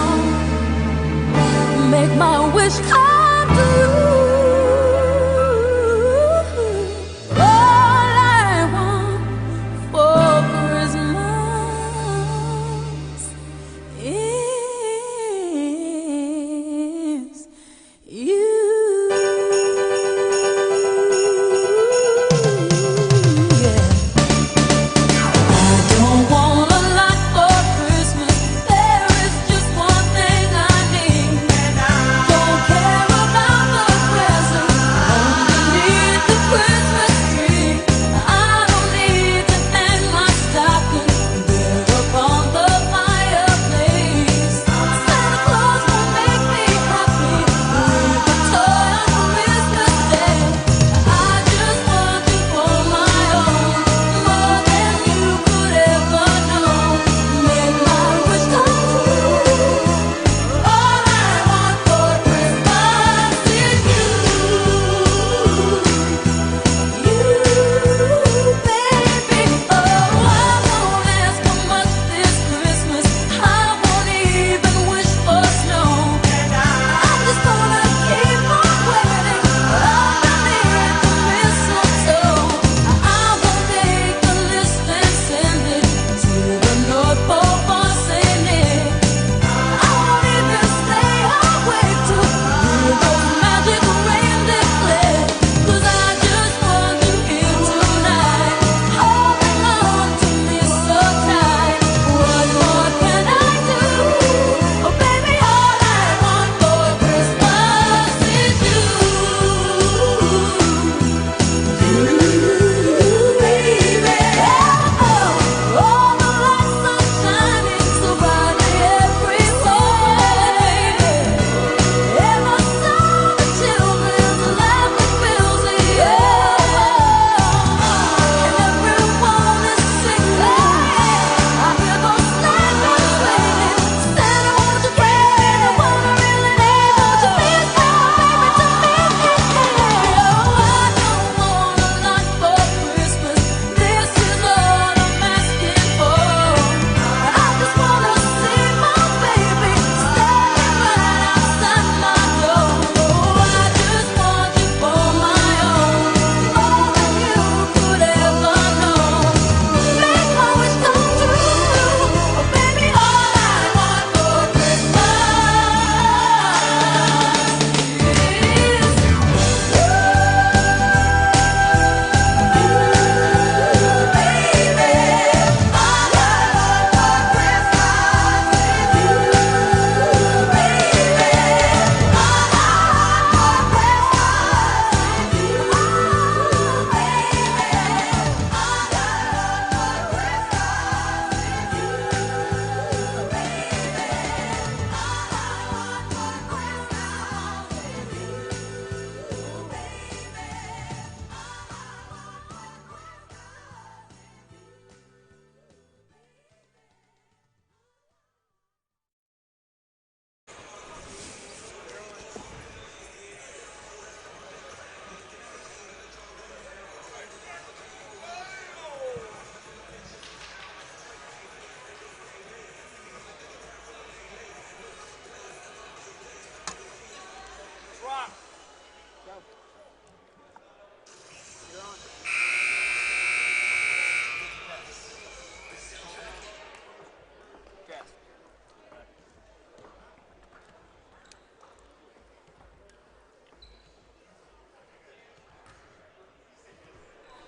Make my wish come true. Care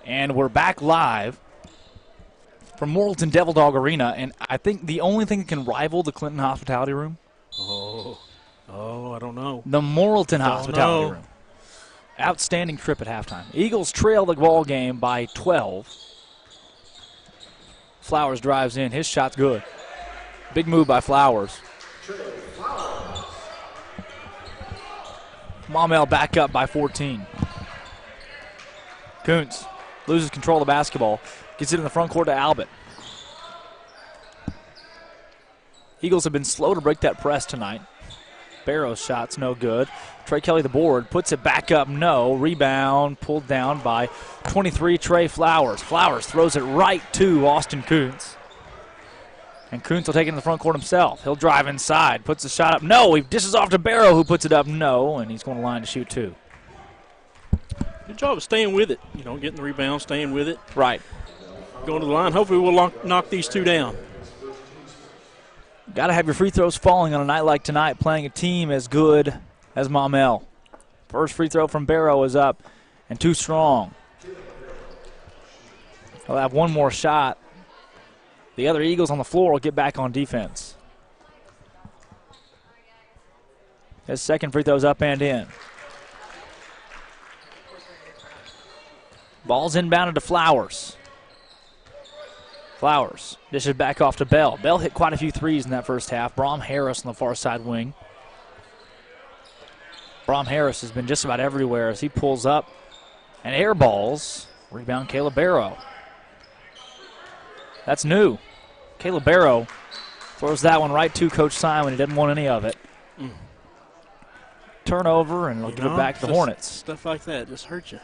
And we're back live from Morrilton Devil Dog Arena, and I think the only thing that can rival the Clinton Hospitality Room. Oh, I don't know. The Morrilton Hospitality Room. Outstanding trip at halftime. Eagles trail the ball game by 12. Flowers drives in. His shot's good. Big move by Flowers. Maumelle back up by 14. Kuntz loses control of the basketball. Gets it in the front court to Albert. Eagles have been slow to break that press tonight. Barrow's shot's no good. Trey Kelly the board, puts it back up, no. Rebound pulled down by 23, Trey Flowers. Flowers throws it right to Austin Kuntz. And Kuntz will take it in the front court himself. He'll drive inside, puts the shot up, no. He dishes off to Barrow, who puts it up, no. And he's going to line to shoot two. Good job of staying with it. Getting the rebound, staying with it. Right. Going to the line. Hopefully we'll knock these two down. Got to have your free throws falling on a night like tonight, playing a team as good as Maumelle. First free throw from Barrow is up and too strong. He'll have one more shot. The other Eagles on the floor will get back on defense. His second free throw's up and in. Ball's inbounded to Flowers. Flowers dishes back off to Bell. Bell hit quite a few threes in that first half. Brom Harris on the far side wing. Brom Harris has been just about everywhere as he pulls up and air balls. Rebound Caleb Barrow. That's new. Caleb Barrow throws that one right to Coach Simon. He didn't want any of it. Turnover, and he'll give it back to the Hornets. Stuff like that just hurts you.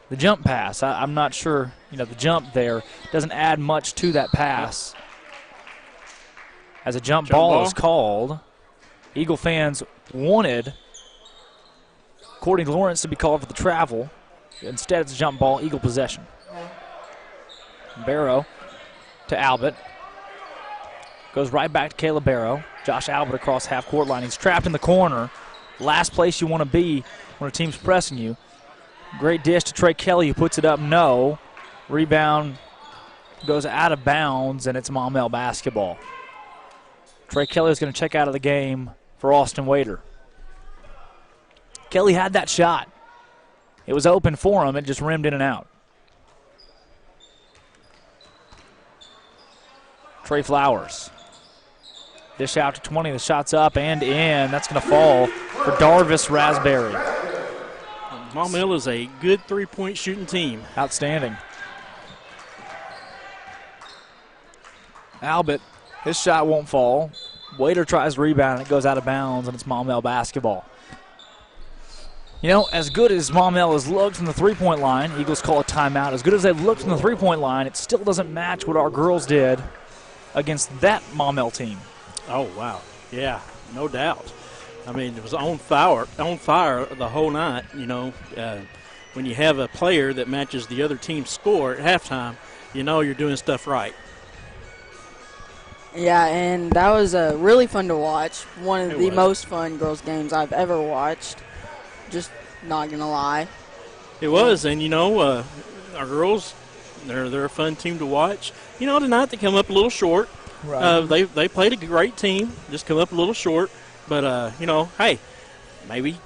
The jump pass, I'm not sure, the jump there doesn't add much to that pass. As a jump ball is called, Eagle fans wanted Courtney Lawrence to be called for the travel. Instead, it's a jump ball, Eagle possession. Barrow to Albert. Goes right back to Caleb Barrow. Josh Albert across half-court line. He's trapped in the corner. Last place you want to be when a team's pressing you. Great dish to Trey Kelly, who puts it up, no. Rebound goes out of bounds, and it's Maumelle basketball. Trey Kelly is going to check out of the game for Austin Wader. Kelly had that shot. It was open for him. It just rimmed in and out. Trey Flowers. Dish out to 20. The shot's up and in. That's going to fall for Darvis Raspberry. Maumelle is a good three-point shooting team. Outstanding. Albert, his shot won't fall. Wader tries to rebound, and it goes out of bounds, and it's Maumelle basketball. As good as Maumelle has looked from the three-point line, Eagles call a timeout. As good as they've looked from the three-point line, it still doesn't match what our girls did against that Maumelle team. Oh, wow. Yeah, no doubt. I mean, it was on fire the whole night. When you have a player that matches the other team's score at halftime, you're doing stuff right. Yeah, and that was really fun to watch. One of the most fun girls' games I've ever watched. Just not going to lie. It was, and, our girls, they're a fun team to watch. Tonight they come up a little short. Right. They played a great team, just come up a little short. But, hey, maybe,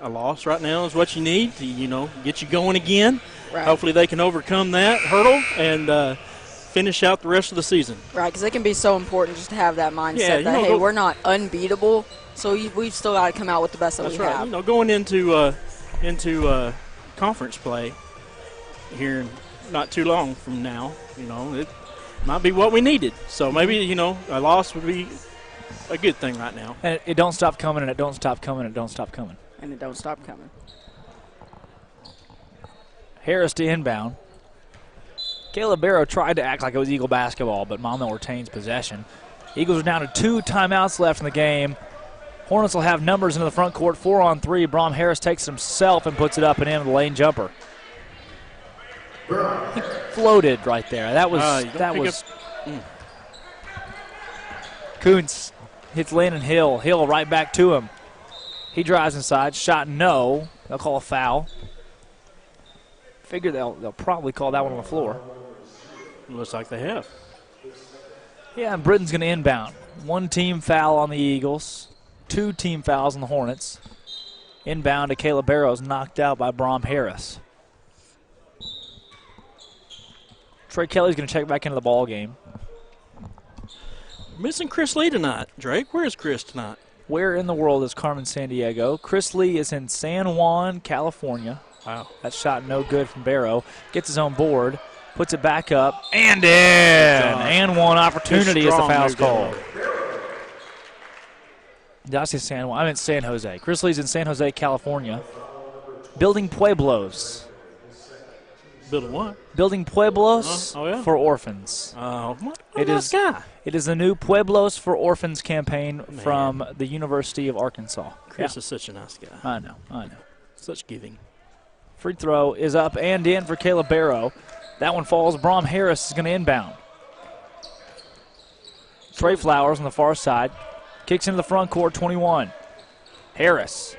a loss right now is what you need to, get you going again. Right. Hopefully they can overcome that hurdle and finish out the rest of the season. Right, because it can be so important just to have that mindset that, hey, we're not unbeatable, so we've still got to come out with the best that we have. Going into conference play here not too long from now, it might be what we needed. So maybe, a loss would be a good thing right now. And it don't stop coming, and it don't stop coming, and it don't stop coming. And it don't stop coming. Harris to inbound. Caleb Barrow tried to act like it was Eagle basketball, but Maumelle retains possession. Eagles are down to 2 timeouts left in the game. Hornets will have numbers into the front court, 4-on-3. Brom Harris takes it himself and puts it up and in with a lane jumper. He floated right there. That was. Kuntz hits Landon Hill. Hill right back to him. He drives inside. Shot no. They'll call a foul. Figure they'll probably call that one on the floor. Looks like they have. Yeah, and Britton's going to inbound. 1 team foul on the Eagles, 2 team fouls on the Hornets. Inbound to Caleb Barrows, knocked out by Brom Harris. Trey Kelly's going to check back into the ball game. Missing Chris Lee tonight. Drake, where is Chris tonight? Where in the world is Carmen Sandiego? Chris Lee is in San Juan, California. Wow. That shot no good from Barrow. Gets his own board, puts it back up, and in. And one opportunity as the foul's called. Did I say San Juan? I meant San Jose. Chris Lee's in San Jose, California. Building Pueblos. Building what? Building Pueblos Oh, yeah? for orphans. What a It nice is guy. It is the new Pueblos for Orphans campaign from the University of Arkansas. Chris is such a nice guy. I know. Such giving. Free throw is up and in for Caleb Barrow. That one falls. Brom Harris is going to inbound. Trey Flowers on the far side. Kicks into the front court, 21. Harris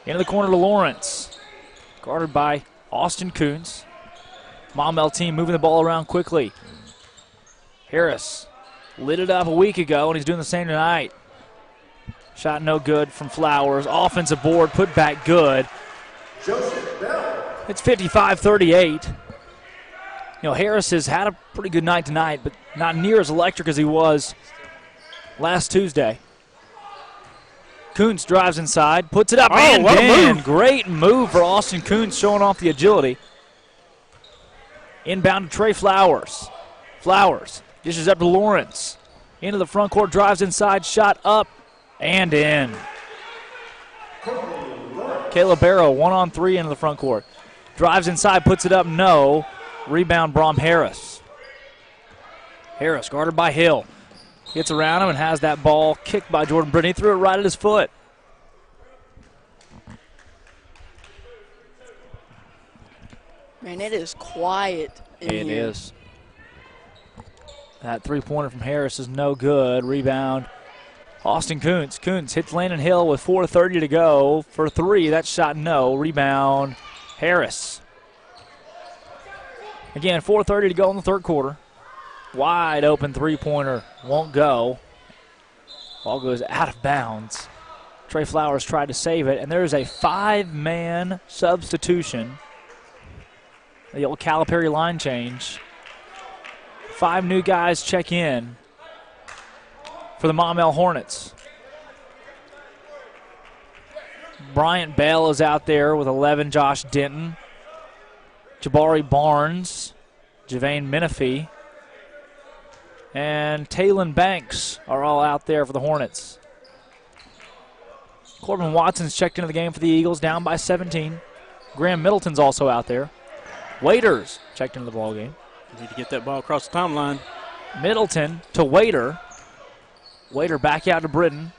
into the corner to Lawrence. Guarded by Austin Coons. Maumelle team moving the ball around quickly. Harris lit it up a week ago, and he's doing the same tonight. Shot no good from Flowers. Offensive board put back good. It's 55-38. Harris has had a pretty good night tonight, but not near as electric as he was last Tuesday. Coons drives inside, puts it up and what a in. move. Great move for Austin Coons, showing off the agility. Inbound to Trey Flowers. Flowers dishes up to Lawrence. Into the front court, drives inside, shot up and in. Caleb Barrow, 1-on-3 into the front court. Drives inside, puts it up, no. Rebound, Brom Harris. Harris guarded by Hill. Gets around him and has that ball kicked by Jordan Britton. He threw it right at his foot. Man, it is quiet in here. It is. That three-pointer from Harris is no good. Rebound, Austin Coons. Coons hits Landon Hill with 4:30 to go for 3. That shot no. Rebound, Harris. Again, 4:30 to go in the third quarter. Wide open three-pointer won't go. Ball goes out of bounds. Trey Flowers tried to save it, and there's a 5-man substitution. The old Calipari line change. 5 new guys check in for the Maumelle Hornets. Bryant Bell is out there with 11, Josh Denton. Jabari Barnes, Javane Menifee, and Taylon Banks are all out there for the Hornets. Corbin Watson's checked into the game for the Eagles, down by 17. Graham Middleton's also out there. Waiters checked into the ball game. Need to get that ball across the timeline. Middleton to Waiter. Waiter back out to Britton.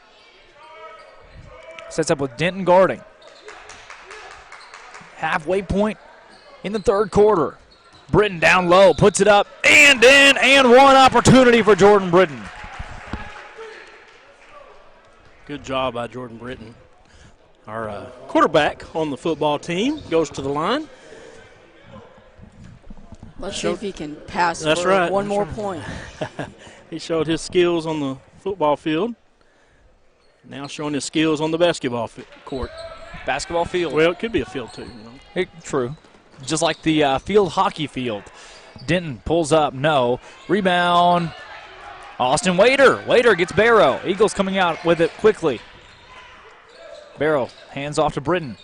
Sets up with Denton guarding. Halfway point in the third quarter. Britton down low, puts it up and in, and one opportunity for Jordan Britton. Good job by Jordan Britton. Our quarterback on the football team goes to the line. Let's see if he can pass That's for right. one more point. He showed his skills on the football field. Now showing his skills on the basketball court. Basketball field. Well, it could be a field too. True. Just like the field hockey field. Denton pulls up, no. Rebound, Austin Waiter. Waiter gets Barrow. Eagles coming out with it quickly. Barrow hands off to Britton.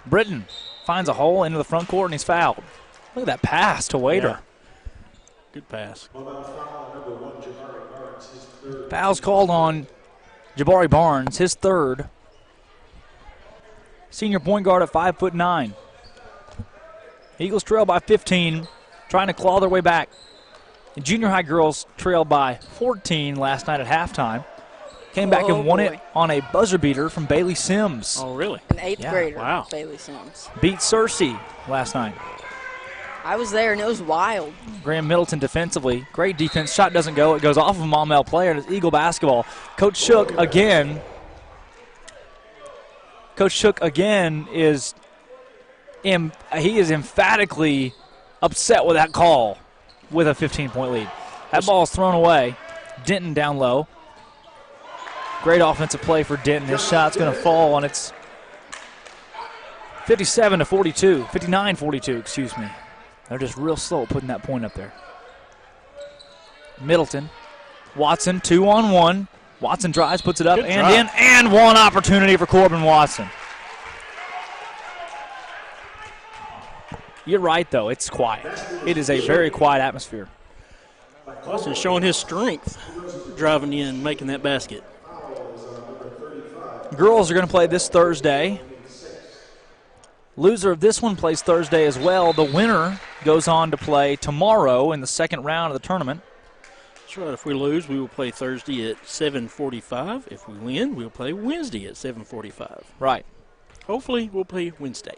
Britton finds a hole into the front court and he's fouled. Look at that pass to Waiter. Yeah. Good pass. Foul's called on Jabari Barnes, his third. Senior point guard at 5'9". Eagles trail by 15, trying to claw their way back. The junior high girls trailed by 14 last night at halftime. Came back and won it on a buzzer beater from Bailey Sims. Oh, really? An eighth grader, wow. Bailey Sims. Beat Searcy last night. I was there, and it was wild. Graham Middleton defensively. Great defense. Shot doesn't go. It goes off of a Maumelle player, and it's Eagle basketball. Coach Shook again is he is emphatically upset with that call with a 15-point lead. That ball is thrown away. Denton down low. Great offensive play for Denton. His shot's going to fall, and it's 59-42, excuse me. They're just real slow at putting that point up there. Middleton. Watson, 2-on-1. Watson drives, puts it up, and in, and one opportunity for Corbin Watson. You're right, though. It's quiet. It is a very quiet atmosphere. Watson showing his strength, driving in, making that basket. Girls are going to play this Thursday. Loser of this one plays Thursday as well. The winner goes on to play tomorrow in the second round of the tournament. That's right. If we lose, we will play Thursday at 7:45. If we win, we'll play Wednesday at 7:45. Right. Hopefully, we'll play Wednesday.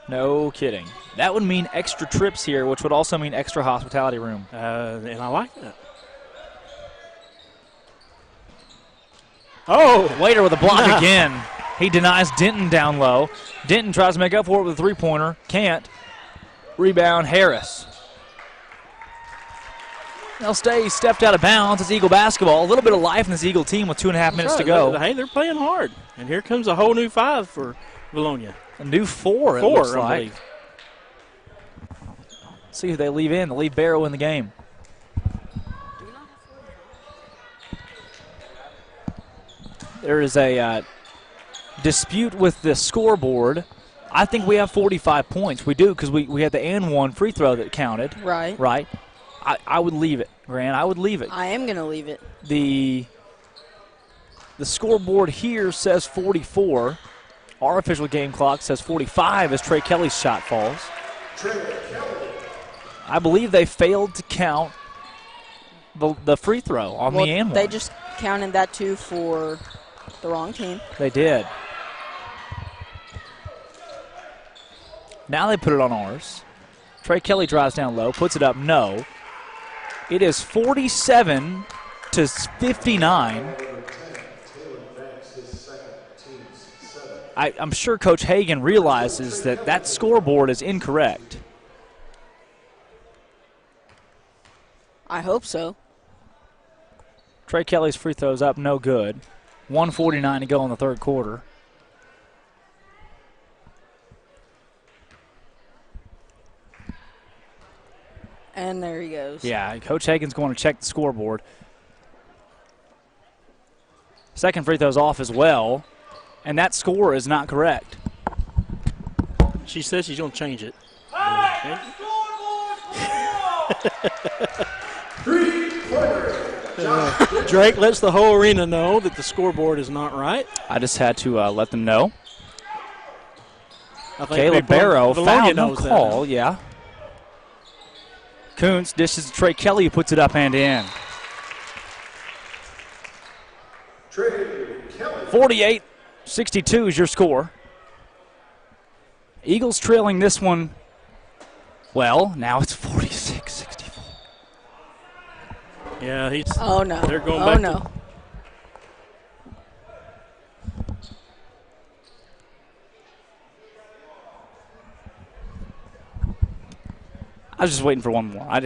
No kidding. That would mean extra trips here, which would also mean extra hospitality room. And I like that. Oh! Waiter with a block again. He denies Denton down low. Denton tries to make up for it with a three-pointer. Can't. Rebound, Harris. They'll stay stepped out of bounds. It's Eagle basketball. A little bit of life in this Eagle team with 2.5 minutes to go. Hey, they're playing hard. And here comes a whole new 5 for Vilonia. A new 4, it looks I like. believe. See who they leave in. They leave Barrow in the game. There is a dispute with the scoreboard. I think we have 45 points. We do because we had the and one free throw that counted. Right. Right. I would leave it, Grant. I would leave it. I am going to leave it. The scoreboard here says 44. Our official game clock says 45 as Trey Kelly's shot falls. I believe they failed to count the free throw on the and one. They just counted that too for the wrong team. They did. Now they put it on ours. Trey Kelly drives down low, puts it up, no. It is 47-59. I'm sure Coach Hagan realizes that scoreboard is incorrect. I hope so. Trey Kelly's free throw's up, no good. 1:49 to go in the third quarter. And there he goes. Yeah, Coach Hagan's going to check the scoreboard. Second free throw's off as well, and that score is not correct. She says she's going to change it. Hey, Drake lets the whole arena know that the scoreboard is not right. I just had to let them know. I think Caleb people in Barrow Vilonia foul, no knows that call, now. yeah. Kuntz dishes to Trey Kelly, who puts it up and in. 48-62 is your score. Eagles trailing this one. Well, now it's 46-64. Yeah, he's. Oh, no. They're going oh, back no. to. I was just waiting for one more. I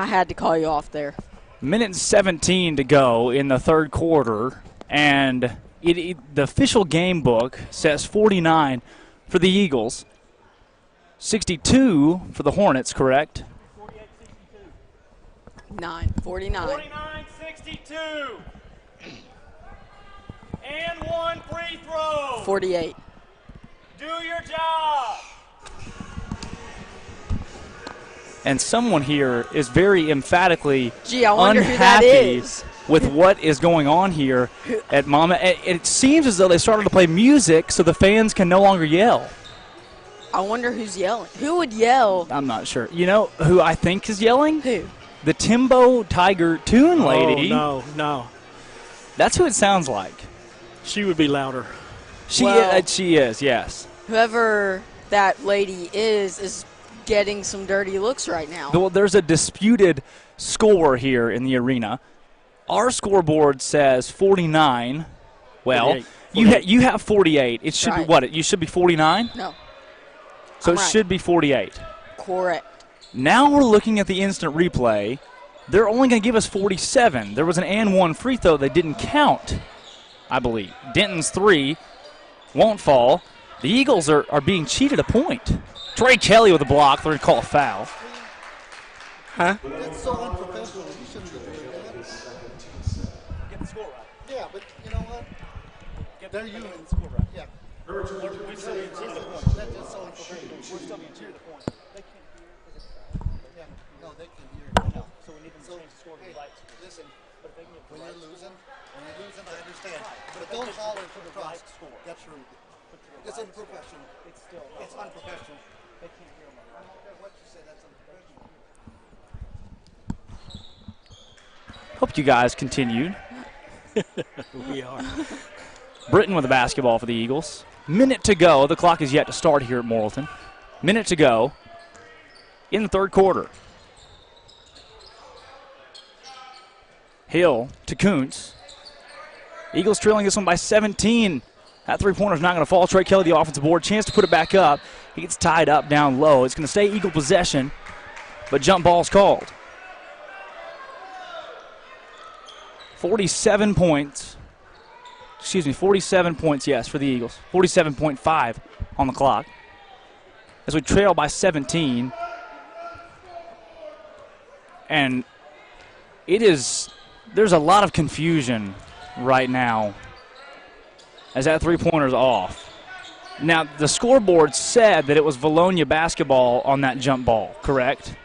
had to call you off there. Minute 17 to go in the third quarter, and the official game book says 49 for the Eagles, 62 for the Hornets, correct? 49. 49-62. And one free throw. 48. Do your job. And someone here is very emphatically Gee, I wonder who that unhappy is. with what is going on here at Maumelle. It seems as though they started to play music so the fans can no longer yell. I wonder who's yelling. Who would yell? I'm not sure. You know who I think is yelling? Who? The Timbo Tiger Tune lady. Oh, no. That's who it sounds like. She would be louder. She is, yes. Whoever that lady is getting some dirty looks right now. Well, there's a disputed score here in the arena. Our scoreboard says 49. Well, 48. you have 48. It should be Right. what? You should be 49. No, So I'm it right. should be 48. Correct. Now we're looking at the instant replay. They're only going to give us 47. There was an and one free throw they didn't count, I believe. Denton's 3 won't fall. The Eagles are being cheated a point. Trey Kelly with a block. They're going to call a foul. Huh? That's so unprofessional. You shouldn't be doing that. Get the score right. Yeah, but you know what? They're you. the score right. Yeah. We're still being cheated a point. That's just so unprofessional. We're still being cheated a point. They can't hear. Yeah. No, they can hear. No. So we need them to change the score to the right score. Listen, But if they can get when the you're right losing, I understand. But But they don't get holler the for the right cross. score. That's rude. It's unprofessional. It's still It's unprofessional. They can't hear them. I don't care what you say. That's unprofessional. Hope you guys continued. We are. Britton with the basketball for the Eagles. Minute to go. The clock is yet to start here at Morrilton. Minute to go in the third quarter. Hill to Kuntz. Eagles trailing this one by 17. That three-pointer is not going to fall. Trey Kelly, the offensive board. Chance to put it back up. He gets tied up down low. It's going to stay Eagle possession, but jump ball's called. 47 points. Excuse me, 47 points, yes, for the Eagles. 47.5 on the clock. As we trail by 17. And there's a lot of confusion right now as that three-pointer's off. Now, the scoreboard said that it was Vilonia basketball on that jump ball, correct?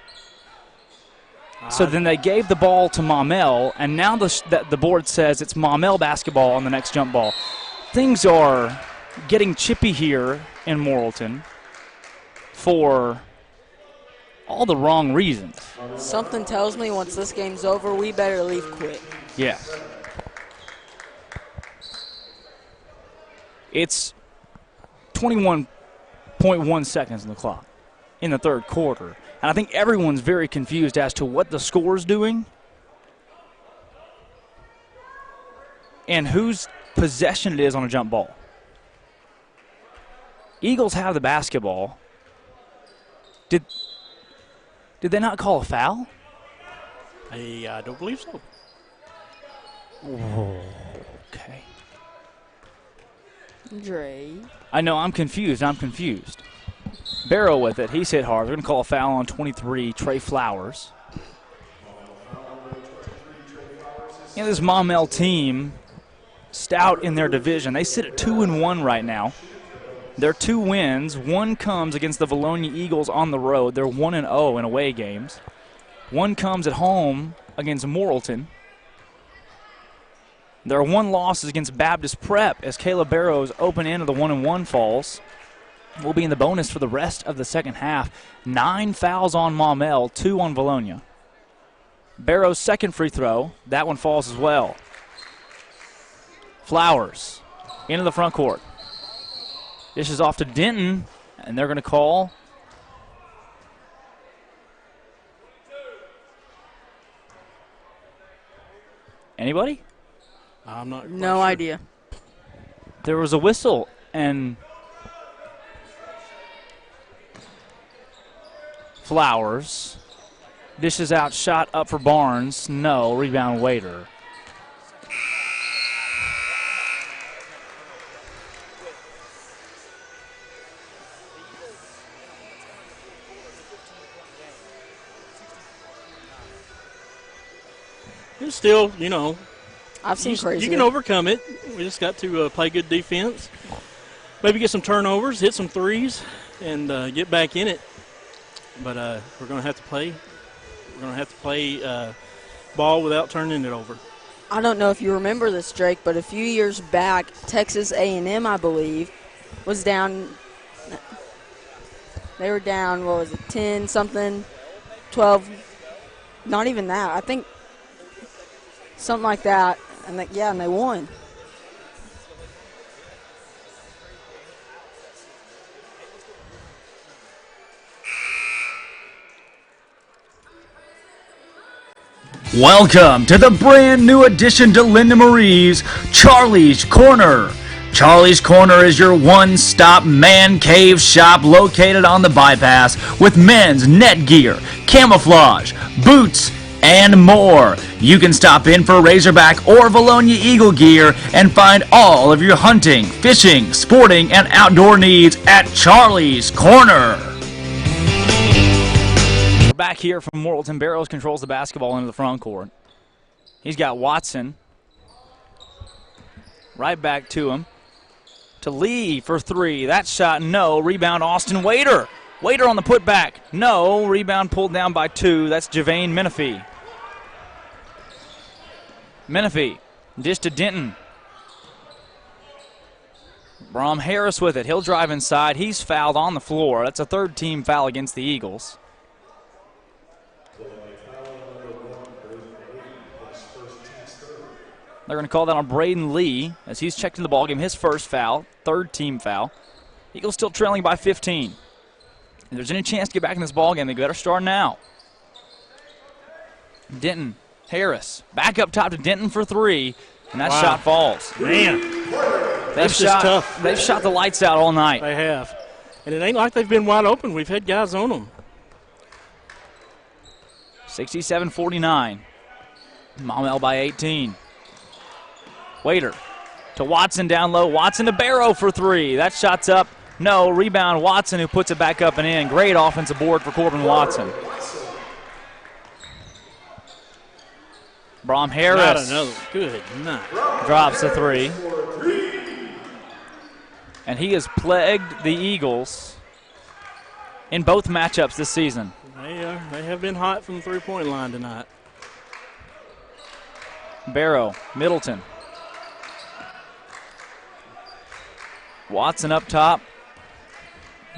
So then they gave the ball to Maumelle, and now the board says it's Maumelle basketball on the next jump ball. Things are getting chippy here in Morrilton for all the wrong reasons. Something tells me once this game's over, we better leave quick. Yes. It's 21.1 seconds on the clock in the third quarter. And I think everyone's very confused as to what the score's doing and whose possession it is on a jump ball. Eagles have the basketball. Did they not call a foul? I don't believe so. Okay. Dre. I know, I'm confused. Barrow with it. He's hit hard. They're going to call a foul on 23, Trey Flowers. This Maumelle team, stout in their division. They sit at 2-1 right now. Their 2 wins. One comes against the Vilonia Eagles on the road. They're 1-0 in away games. One comes at home against Morrilton. Their 1 loss is against Baptist Prep as Caleb Barrow's open end of the 1-1 falls. Will be in the bonus for the rest of the second half. 9 fouls on Maumelle, 2 on Vilonia. Barrow's second free throw, that one falls as well. Flowers into the front court. This is off to Denton, and they're going to call. Anybody? I'm not. No quite sure. idea. There was a whistle, and Flowers dishes out, shot up for Barnes. No, rebound Waiter. It's still, I've seen crazy. you can overcome it. We just got to play good defense, maybe get some turnovers, hit some threes, and get back in it. But we're going to have to play. We're going to have to play ball without turning it over. I don't know if you remember this, Drake, but a few years back, Texas A&M, I believe, was down. They were down, 10 something, 12, not even that. I think something like that, and they won. Welcome to the brand new addition to Linda Marie's Charlie's Corner. Charlie's Corner is your one-stop man cave shop located on the bypass with men's net gear, camouflage, boots, and more. You can stop in for Razorback or Vilonia Eagle gear and find all of your hunting, fishing, sporting, and outdoor needs at Charlie's Corner. We're back here from Morrilton. Barrows controls the basketball into the front court. He's got Watson right back to him. To Lee for three. That shot, no. Rebound, Austin Waiter. Waiter on the putback. No. Rebound pulled down by two. That's Javane Menifee. Menifee. Dish to Denton. Brom Harris with it. He'll drive inside. He's fouled on the floor. That's a third-team foul against the Eagles. They're going to call that on Braden Lee as he's checked in the ballgame. His first foul, third-team foul. Eagles still trailing by 15. If there's any chance to get back in this ballgame, they better start now. Denton, Harris, back up top to Denton for three, and that shot falls. Man, They've tough. They've shot the lights out all night. They have. And it ain't like they've been wide open. We've had guys on them. 67-49. Maumelle by 18. Waiter to Watson down low. Watson to Barrow for three. That shot's up. No. Rebound Watson, who puts it back up and in. Great offensive board for Corbin Watson. Brom Harris. Not another. Good night. Drops a three. And he has plagued the Eagles in both matchups this season. They have been hot from the three-point line tonight. Barrow, Middleton. Watson up top.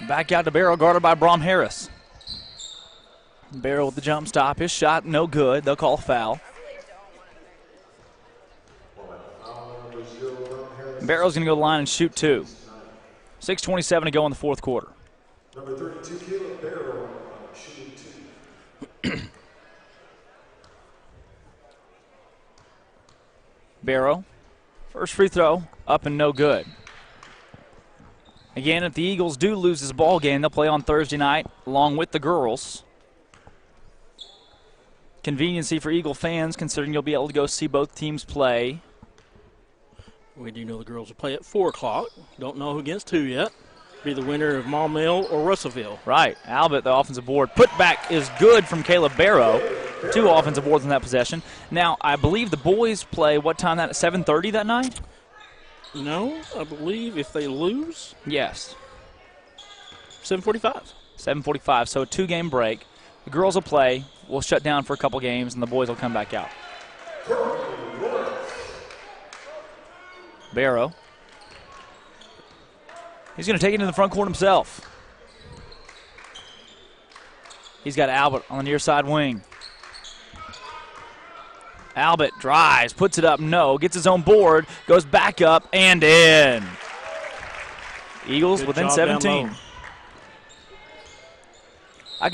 Back out to Barrow, guarded by Brom Harris. Barrow with the jump stop. His shot no good. They'll call foul. Barrow's going to go to the line and shoot two. 6:27 to go in the fourth quarter. Number 32, Caleb Barrow, shooting two. Barrow, first free throw, up and no good. Again, if the Eagles do lose this ball game, they'll play on Thursday night along with the girls. Conveniency for Eagle fans, considering you'll be able to go see both teams play. We do know the girls will play at 4 o'clock. Don't know who against who yet. Be the winner of Maumelle or Russellville. Right. Albert, the offensive board. Putback is good from Caleb Barrow. 2 offensive boards in that possession. Now, I believe the boys play what time that? At 7:30 that night? No, I believe if they lose, Yes. 7:45. 7:45. So a 2-game break. The girls will play. We'll shut down for a couple games, and the boys will come back out. Barrow. He's going to take it in the front court himself. He's got Albert on the near side wing. Albert drives, puts it up, no, gets his own board, goes back up and in. Eagles Good within job 17. down low.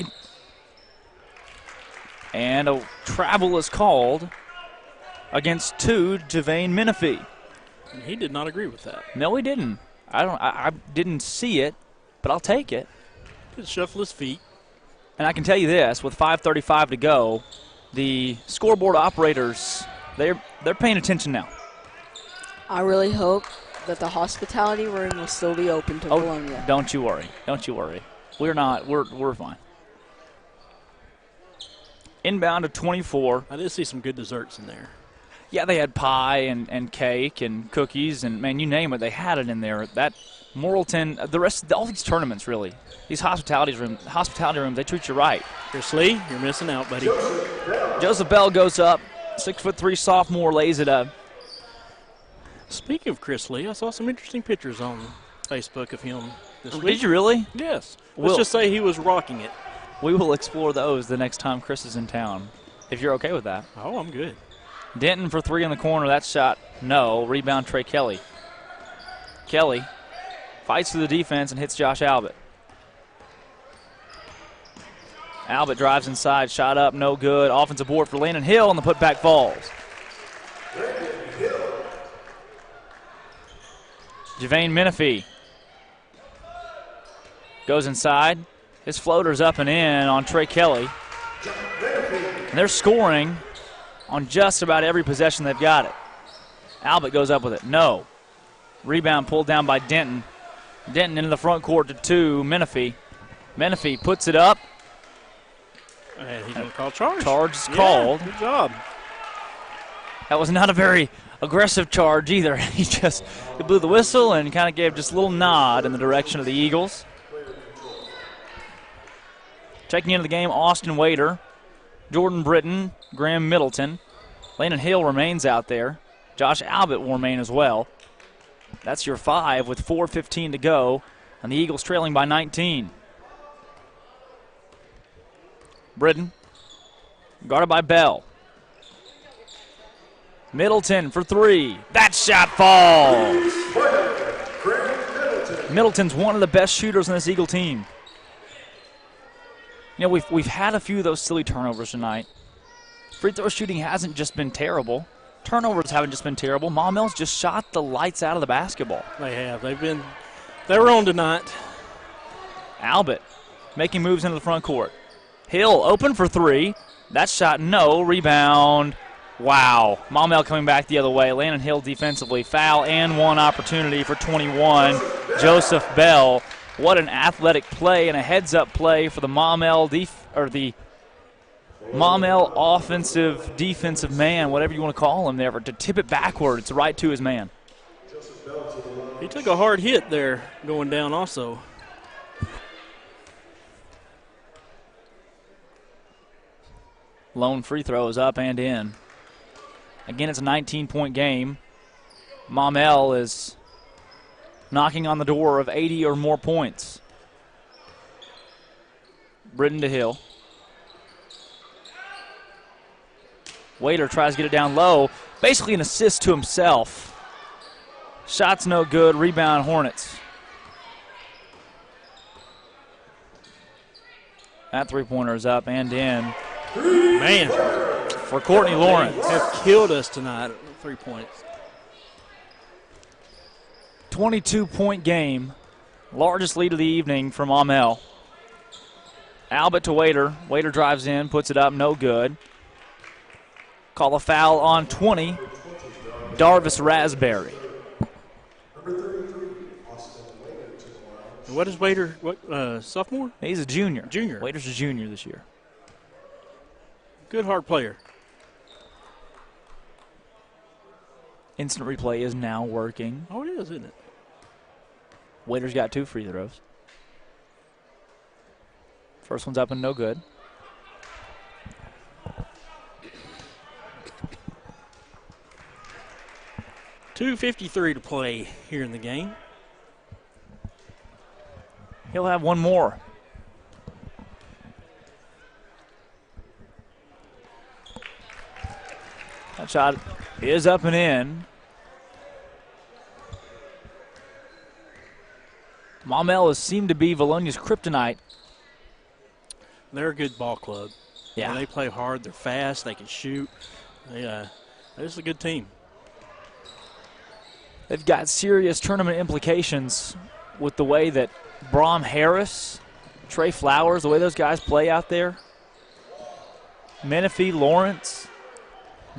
And a travel is called against 2, Javane Menifee. And he did not agree with that. No, he didn't. I didn't see it, but I'll take it. Just shuffle his feet. And I can tell you this, with 5:35 to go, the scoreboard operators, they're paying attention now. I really hope that the hospitality room will still be open to Vilonia. Don't you worry. Don't you worry. We're not. We're fine. Inbound to 24. I did see some good desserts in there. Yeah, they had pie and cake and cookies and, man, you name it, they had it in there. That Morrilton, the rest, all these tournaments, really, these hospitality rooms, they treat you right. Chris Lee, you're missing out, buddy. Joseph Bell goes up, 6'3" sophomore, lays it up. Speaking of Chris Lee, I saw some interesting pictures on Facebook of him this week. Did you really? Yes. Let's just say he was rocking it. We will explore those the next time Chris is in town, if you're okay with that. Oh, I'm good. Denton for 3 in the corner. That shot, no. Rebound, Trey Kelly. Kelly fights through the defense and hits Josh Albert. Albert drives inside, shot up, no good. Offensive board for Landon Hill, and the putback falls. Javane Menifee goes inside. His floater's up and in on Trey Kelly. And they're scoring on just about every possession they've got it. Albert goes up with it. No. Rebound pulled down by Denton. Denton into the front court to 2. Menifee. Menifee puts it up. And he's going to call charge. Charge is called. Good job. That was not a very aggressive charge either. He blew the whistle and kind of gave just a little nod in the direction of the Eagles. Checking into the game, Austin Wader, Jordan Britton, Graham Middleton. Landon Hill remains out there. Josh Albert will remain as well. That's your 5 with 4:15 to go, and the Eagles trailing by 19. Britton, guarded by Bell. Middleton for 3. That shot falls. Middleton's one of the best shooters on this Eagle team. You know, we've had a few of those silly turnovers tonight. Free throw shooting hasn't just been terrible. Turnovers haven't just been terrible. Maumelle's just shot the lights out of the basketball. They have. They were on tonight. Albert making moves into the front court. Hill open for 3. That shot, no. Rebound. Wow. Maumelle coming back the other way. Landon Hill defensively. Foul and 1 opportunity for 21. Joseph Bell. What an athletic play and a heads-up play for the Maumelle Maumelle offensive, defensive man, whatever you want to call him there, to tip it backwards right to his man. He took a hard hit there going down also. Lone free throw is up and in. Again, it's a 19-point game. Maumelle is knocking on the door of 80 or more points. Britton to Hill. Wader tries to get it down low. Basically an assist to himself. Shot's no good. Rebound Hornets. That three-pointer is up and in. Man. For Courtney Lawrence. They have killed us tonight at 3 points. 22-point game. Largest lead of the evening for Maumelle. Albert to Wader. Wader drives in, puts it up, no good. Call a foul on 20. Darvis Raspberry. What is Wader? Sophomore? He's a junior. Junior. Wader's a junior this year. Good hard player. Instant replay is now working. Oh, it is, isn't it? Wader's got 2 free throws. First one's up and no good. .253 to play here in the game. He'll have one more. That shot is up and in. Maumelle has seemed to be Vilonia's kryptonite. They're a good ball club. Yeah. They play hard. They're fast. They can shoot. They're just a good team. They've got serious tournament implications with the way that Brom Harris, Trey Flowers, the way those guys play out there. Menifee, Lawrence,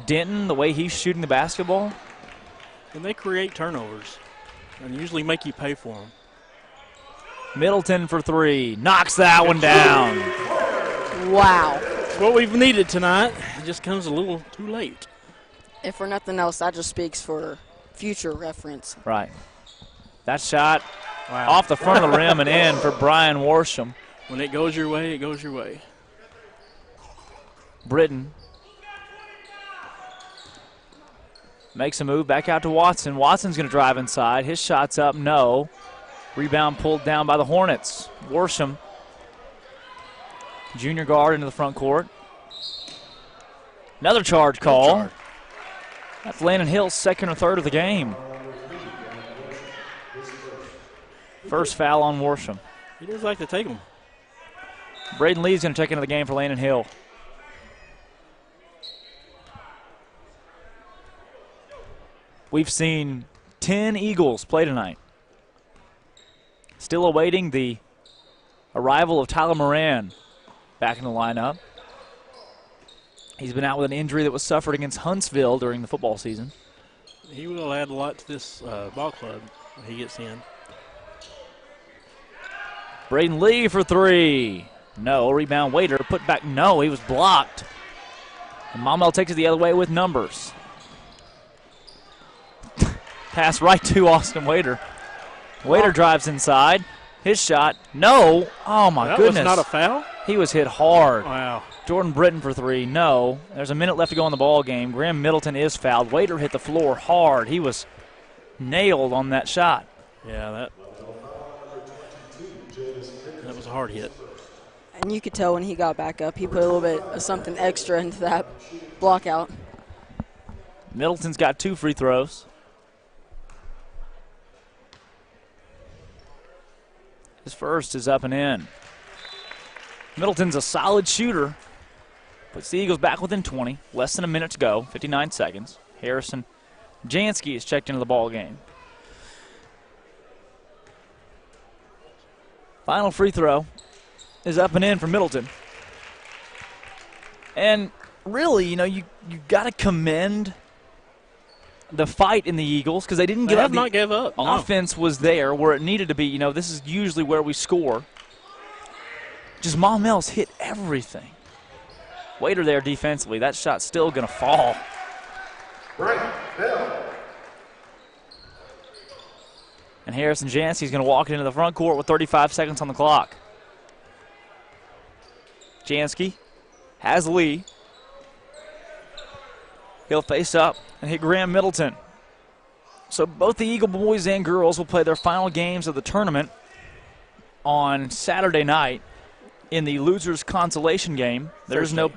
Denton, the way he's shooting the basketball. And they create turnovers and usually make you pay for them. Middleton for 3. Knocks that one down. Wow. It's what we've needed tonight. It just comes a little too late. If for nothing else, that just speaks for future reference. Right. That shot off the front of the rim and in for Brian Worsham. When it goes your way, it goes your way. Britton makes a move back out to Watson. Watson's going to drive inside. His shot's up, no. Rebound pulled down by the Hornets. Worsham, junior guard, into the front court. Another charge call. That's Landon Hill's second or third of the game. First foul on Worsham. He does like to take them. Braden Lee's going to check into the game for Landon Hill. We've seen 10 Eagles play tonight. Still awaiting the arrival of Tyler Moran back in the lineup. He's been out with an injury that was suffered against Huntsville during the football season. He will add a lot to this ball club when he gets in. Braden Lee for three. No. Rebound Waiter. Put back. No. He was blocked. And Maumelle takes it the other way with numbers. Pass right to Austin Waiter. Waiter drives inside. His shot. No. Oh, my goodness. That was not a foul? He was hit hard. Wow. Jordan Britton for three. No. There's a minute left to go in the ball game. Graham Middleton is fouled. Waiter hit the floor hard. He was nailed on that shot. Yeah, that was a hard hit. And you could tell when he got back up, he put a little bit of something extra into that block out. Middleton's got 2 free throws. His first is up and in. Middleton's a solid shooter. Puts the Eagles back within 20. Less than a minute to go. 59 seconds. Harrison Jansky is checked into the ball game. Final free throw is up and in for Middleton. And really, you know, you got to commend the fight in the Eagles because they didn't give up. Not give up. No. Offense was there where it needed to be. You know, this is usually where we score. Just Maumelle's hit everything. Waiter there defensively. That shot's still going to fall. Right, Bell. And Harrison Jansky's going to walk into the front court with 35 seconds on the clock. Jansky has Lee. He'll face up and hit Graham Middleton. So both the Eagle boys and girls will play their final games of the tournament on Saturday night in the losers consolation game. There is no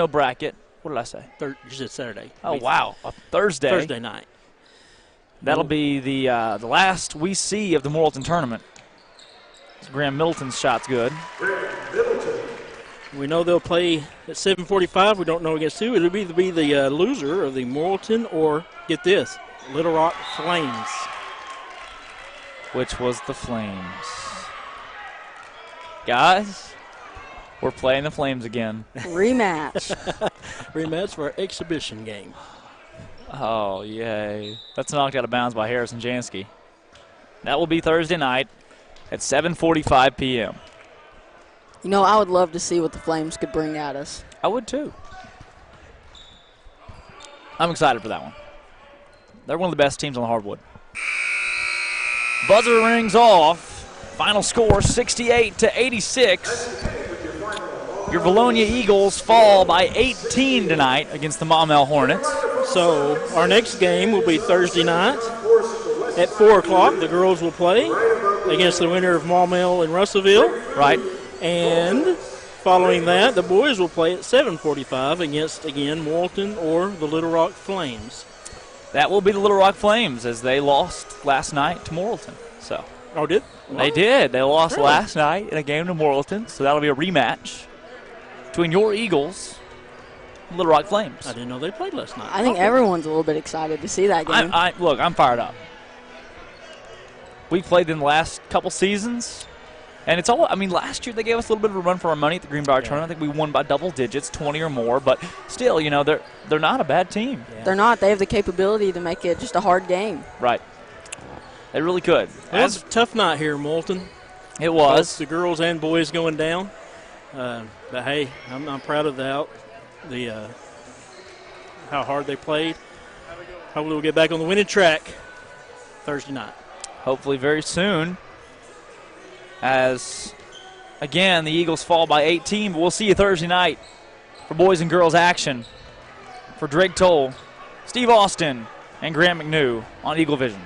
bracket. What did I say? You said Saturday. Oh, wow. A Thursday. Thursday night. That'll be the last we see of the Morrilton tournament. Graham Middleton's shot's good. We know they'll play at 7:45. We don't know against who. It'll be the loser of the Morrilton or, get this, Little Rock Flames. Which was the Flames. Guys, we're playing the Flames again. Rematch. Rematch for our exhibition game. Oh, yay. That's knocked out of bounds by Harrison Jansky. That will be Thursday night at 7:45 p.m. You know, I would love to see what the Flames could bring at us. I would too. I'm excited for that one. They're one of the best teams on the hardwood. Buzzer rings off. Final score 68-86. Your Vilonia Eagles fall by 18 tonight against the Maumelle Hornets. So our next game will be Thursday night at 4 o'clock. The girls will play against the winner of Maumelle and Russellville. Right. And following that, the boys will play at 7:45 against, again, Morrilton or the Little Rock Flames. That will be the Little Rock Flames as they lost last night to Morrilton. So Oh, did? they did. They lost Really? last night in a game to Morrilton. So that'll be a rematch between your Eagles and Little Rock Flames. I didn't know they played last night. I think everyone's a little bit excited to see that game. Look, I'm fired up. We've played them the last couple seasons. And it's all, I mean, last year they gave us a little bit of a run for our money at the Greenbrier tournament. I think we won by double digits, 20 or more. But still, you know, they're not a bad team. Yeah. They're not. They have the capability to make it just a hard game. Right. They really could. It was a tough night here in Morrilton. It was. Both the girls and boys going down. But, hey, I'm proud of how hard they played. Hopefully we'll get back on the winning track Thursday night. Hopefully very soon. As, again, the Eagles fall by 18. But we'll see you Thursday night for boys and girls action. For Drake Toll, Steve Austin, and Grant McNew on Eagle Vision.